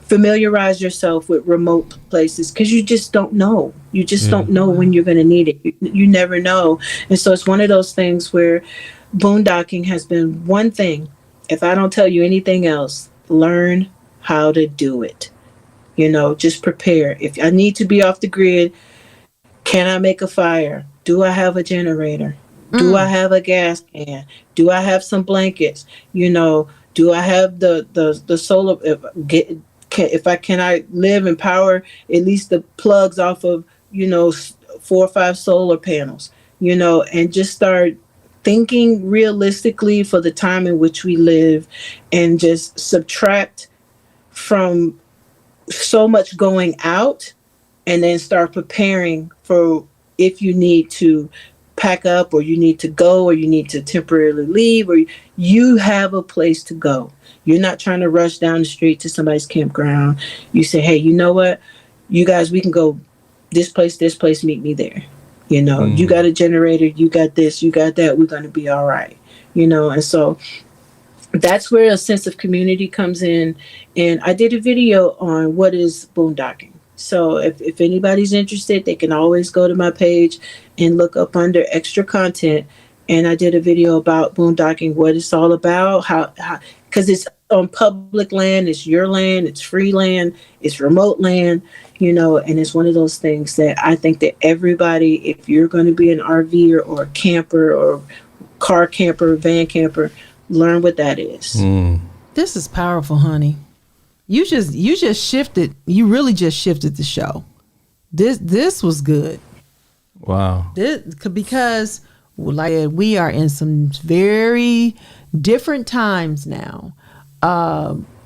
Familiarize yourself with remote places, because you just don't know. You just don't know when you're going to need it. You never know. And so it's one of those things where boondocking has been one thing. If I don't tell you anything else, learn how to do it. You know, just prepare. If I need to be off the grid, can I make a fire? Do I have a generator? Do I have a gas can? Do I have some blankets? You know, do I have the solar? Can I live and power at least the plugs off of, you know, 4 or 5 solar panels, you know, and just start thinking realistically for the time in which we live, and just subtract from so much going out, and then start preparing for if you need to pack up, or you need to go, or you need to temporarily leave, or you have a place to go. You're not trying to rush down the street to somebody's campground. You say, hey, you know what? You guys, we can go this place, meet me there. You know, you got a generator, you got this, you got that, we're going to be all right. You know, and so that's where a sense of community comes in. And I did a video on what is boondocking. So if anybody's interested, they can always go to my page and look up under extra content. And I did a video about boondocking, what it's all about, how because it's on public land, it's your land, it's free land, it's remote land, you know, and it's one of those things that I think that everybody, if you're going to be an RVer or a camper or car camper, van camper, learn what that is. This is powerful, honey. You just shifted. You really just shifted the show. This was good. Wow. Because like we are in some very different times now.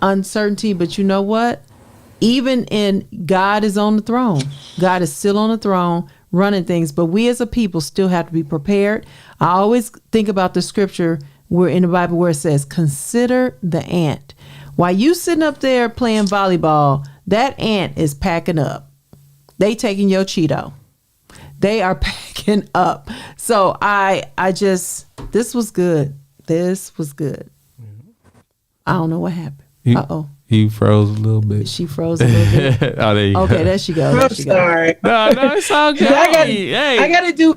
Uncertainty, but you know what? Even in God is on the throne. God is still on the throne running things, but we as a people still have to be prepared. I always think about the scripture where in the Bible where it says, consider the ant. While you sitting up there playing volleyball, that ant is packing up. They taking your Cheeto. They are packing up. So this was good. This was good. I don't know what happened. He froze a little bit. She froze a little bit. Oh, there you go. Okay, there she goes. I'm sorry. No, it's all good. I gotta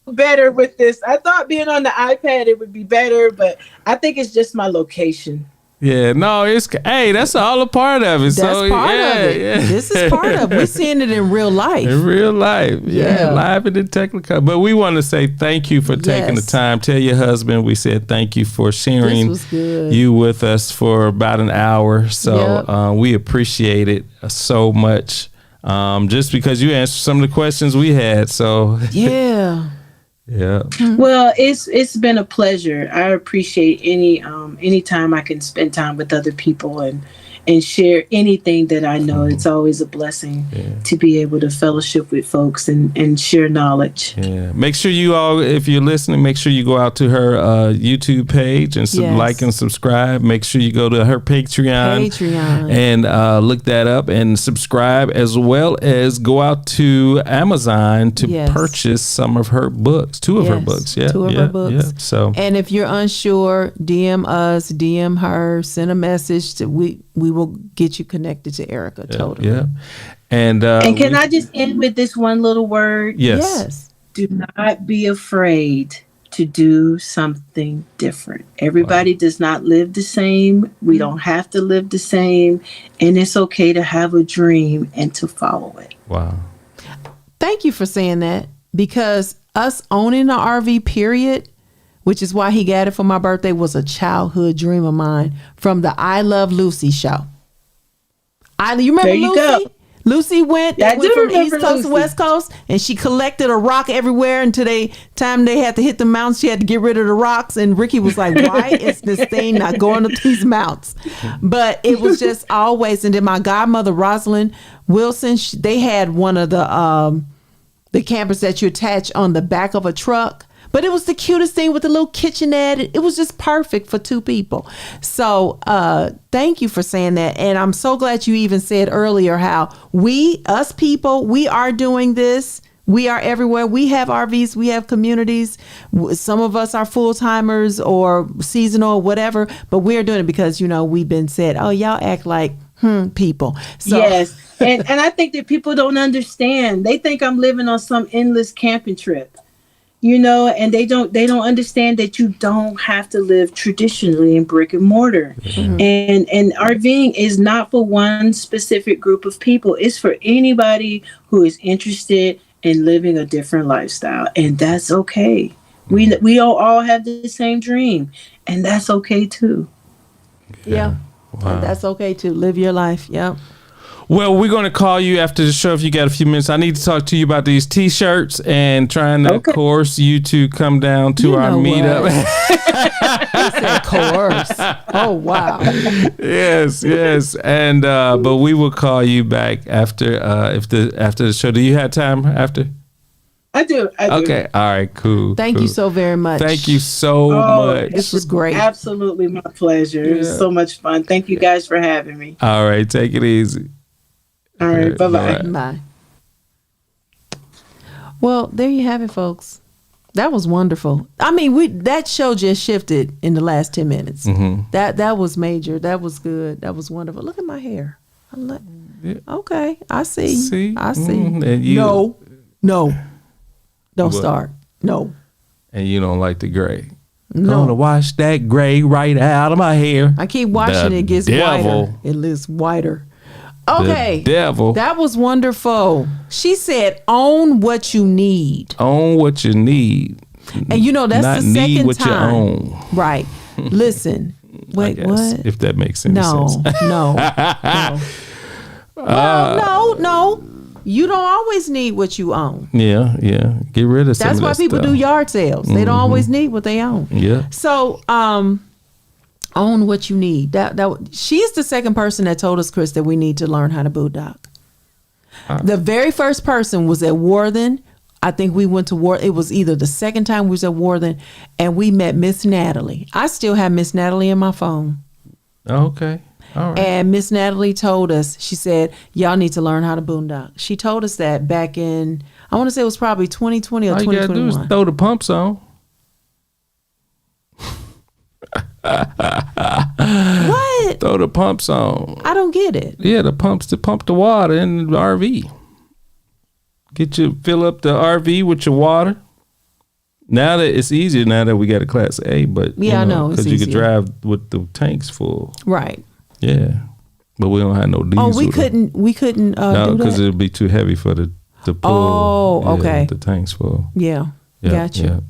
better with this. I thought being on the iPad it would be better, but I think it's just my location. Yeah, no, that's all a part of it. That's part of it. Yeah. This is part of it. We're seeing it in real life. In real life. Yeah, Yeah. live and in technical. But we want to say thank you for taking the Yes. time. Tell your husband we said thank you for sharing was good. you with us for about an hour. So Yep. we appreciate it so much. Just because you answered some of the questions we had. So Yeah. yeah. Well, it's been a pleasure. I appreciate any time I can spend time with other people and share anything that I know. It's always a blessing to be able to fellowship with folks and share knowledge. Yeah. Make sure you all, if you're listening, make sure you go out to her YouTube page and Yes. like and subscribe. Make sure you go to her Patreon. And look that up and subscribe, as well as go out to Amazon to Yes. purchase some of her books. Two of her Yes, books. Yeah. 2 of her books. Yeah. So And if you're unsure, DM us, DM her, send a message. We will get you connected to Erika. Totally. yeah. And Can I just end with this one little word? Yes. Yes. Do not be afraid to do something different. Everybody does not live the same. We don't have to live the same. And it's okay to have a dream and to follow it. Wow. Thank you for saying that, because us owning the RV, period, which is why he got it for my birthday, was a childhood dream of mine from the I Love Lucy show. You remember There you Lucy? go. Lucy went I do from remember East Coast Lucy. to West Coast, and she collected a rock everywhere. And time they had to hit the mounts, she had to get rid of the rocks. And Ricky was like, "Why is this thing not going up these mounts?" But it was just always. And then my godmother Rosalind Wilson, they had one of the campers that you attach on the back of a truck. But it was the cutest thing with the little kitchenette. It was just perfect for 2 people. So thank you for saying that. And I'm so glad you even said earlier how us people, we are doing this. We are everywhere. We have RVs. We have communities. Some of us are full-timers or seasonal or whatever. But we're doing it because, we've been said, oh, y'all act like people. So, yes. And I think that people don't understand. They think I'm living on some endless camping trip. And they don't understand that you don't have to live traditionally in brick and mortar. Mm-hmm. And RVing is not for one specific group of people. It's for anybody who is interested in living a different lifestyle. And that's okay. We don't all have the same dream. And that's okay too. Yeah. Wow. That's okay too. Live your life. Yep. Well, we're going to call you after the show if you got a few minutes. I need to talk to you about these T-shirts and trying to coerce you to come down to our meetup. He said coerce. Oh, wow. Yes. And but we will call you back after after the show. Do you have time after? I do. Okay. All right. Cool. Thank you so very much. Thank you so much. This was great. Absolutely my pleasure. It was so much fun. Thank you guys for having me. All right. Take it easy. All right. Bye-bye. Bye. Well, there you have it, folks. That was wonderful. I mean, that show just shifted in the last 10 minutes. Mm-hmm. That was major. That was good. That was wonderful. Look at my hair. Okay. I see. I see. Mm-hmm. No. Don't start. No. And you don't like the gray. No. Gonna wash that gray right out of my hair. I keep washing it gets whiter. It looks whiter. Okay. The devil. That was wonderful. She said, own what you need. Own what you need. And that's not the second need what time. You own. Right. Listen. Wait, what? If that makes any sense. No. Well, no. You don't always need what you own. Yeah. Get rid of some of that. That's why people do yard sales. They don't always need what they own. Yeah. So, own what you need. She's the second person that told us, Chris, that we need to learn how to boondock. The very first person was at Worthen. I think we went to Worthen. It was either the second time we was at Worthen, and we met Miss Natalie. I still have Miss Natalie in my phone. Okay. All right. And Miss Natalie told us, she said, y'all need to learn how to boondock. She told us that back in, I want to say it was probably 2020 or 2021. All you gotta do is throw the pumps on. What? Throw the pumps on. I don't get it. Yeah, the pumps to pump the water in the RV. Fill up the RV with your water. Now that it's easier now that we got a Class A, but I know it's because you could easier. drive with the tanks full. Right. Yeah, but we don't have no diesel. Oh, we couldn't no, do because that. it'd be too heavy for the pull. Oh, okay. The tanks full. Yeah. Gotcha. Yeah.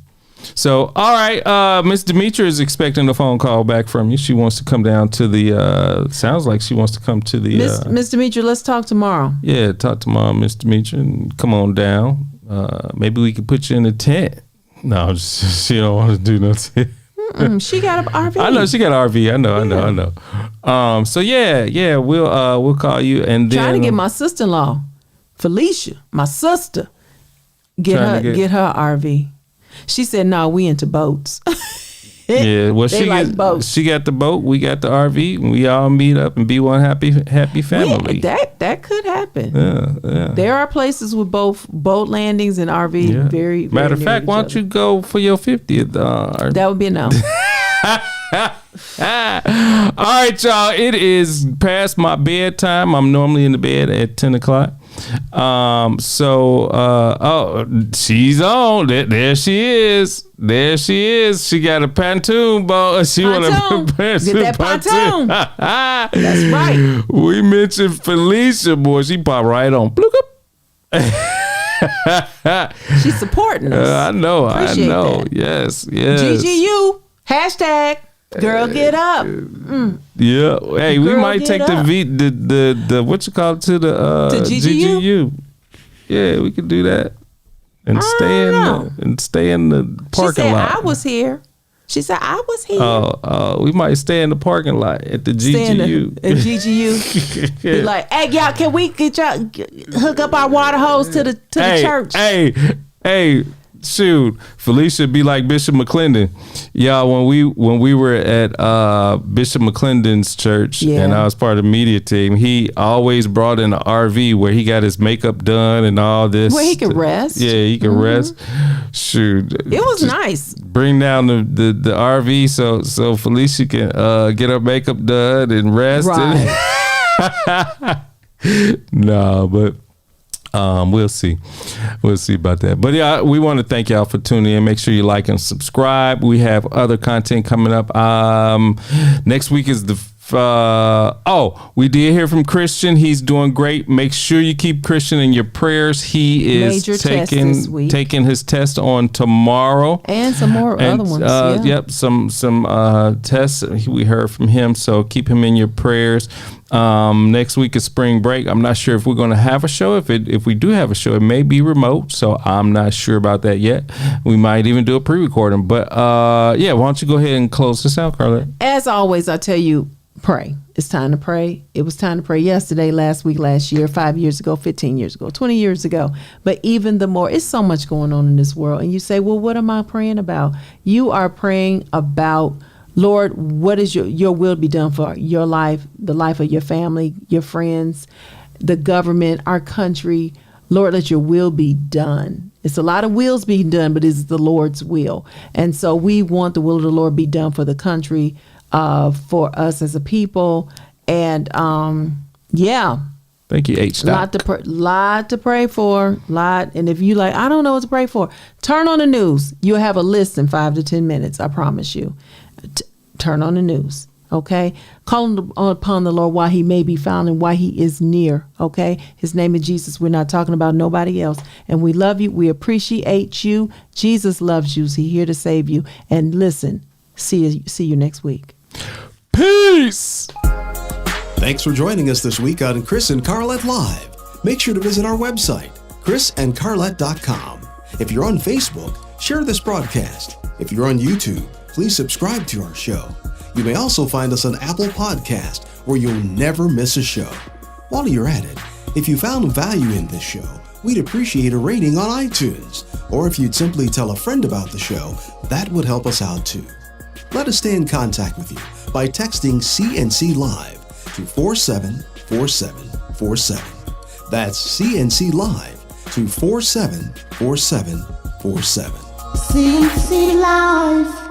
So, all right, Miss Demetra is expecting a phone call back from you. She wants to come down to the. Sounds like she wants to come to the. Miss Demetra, let's talk tomorrow. Yeah, talk tomorrow, Miss Demetra, and come on down. Maybe we could put you in a tent. No, she don't want to do nothing. She got an RV. I know she got an RV. I know. So yeah, we'll call you and then trying to get my sister-in-law, Felicia, my sister, get her RV. She said, "No, we into boats." Yeah, well, they like boats. She got the boat. We got the RV. And we all meet up and be one happy family. That could happen. Yeah. There are places with both boat landings and RV. Yeah. Very Matter of near fact, each why don't other. you go for your 50th? That would be a no. All right, y'all. It is past my bedtime. I'm normally in the bed at 10 o'clock. She's on. There she is. She got a pontoon boat. She want to get that pontoon. That's right. We mentioned Felicia, boy. She popped right on. Bloop up. She's supporting us. I know. Appreciate that. Yes. GGU hashtag girl get up. Yeah. Hey, we Girl, might get take up. the what you call it to the GGU. Yeah, we could do that and stay in the parking she said, lot. I was here. She said I was here. We might stay in the parking lot at the GGU. At GGU. Be like, hey, y'all, can we get y'all hook up our water hose to the church? Hey, shoot, Felicia be like Bishop McClendon. Y'all, when we were at Bishop McClendon's church and I was part of the media team, he always brought in an RV where he got his makeup done and all this. Where he could rest. Yeah, he could rest. Shoot. It was nice. Bring down the RV so Felicia can get her makeup done and rest. Right. No, but we'll see about that. But yeah, we want to thank y'all for tuning in. Make sure you like and subscribe. We have other content coming up. Next week is we did hear from Christian. He's doing great. Make sure you keep Christian in your prayers. He is taking his test on tomorrow. And some more other ones. Yep, some tests. We heard from him, so keep him in your prayers. Next week is spring break. I'm not sure if we're going to have a show. If we do have a show, it may be remote, so I'm not sure about that yet. We might even do a pre-recording. But why don't you go ahead and close this out, Carlette? As always, I tell you, pray. It's time to pray. It was time to pray yesterday, last week, last year, 5 years ago, 15 years ago, 20 years ago. But even the more, it's so much going on in this world. And you say, well, what am I praying about? You are praying about, Lord, what is your will be done for your life, the life of your family, your friends, the government, our country. Lord, let your will be done. It's a lot of wills being done, but it's the Lord's will. And so we want the will of the Lord be done for the country, for us as a people. And Thank you, H. Lot to pray for. And if you like, I don't know what to pray for, turn on the news. You'll have a list in 5 to 10 minutes. I promise you. Turn on the news. Okay. Call upon the Lord while he may be found and while he is near. Okay. His name is Jesus. We're not talking about nobody else. And we love you. We appreciate you. Jesus loves you. He's here to save you. And listen, see you next week. Peace. Thanks for joining us this week on Chris and Carlette Live. Make sure to visit our website, chrisandcarlette.com. If you're on Facebook, share this broadcast. If you're on YouTube, please subscribe to our show. You may also find us on Apple Podcast, where you'll never miss a show. While you're at it, if you found value in this show, we'd appreciate a rating on iTunes. Or if you'd simply tell a friend about the show, that would help us out too. Let us stay in contact with you by texting CNC Live to 474747. That's CNC Live to 474747. CNC Live.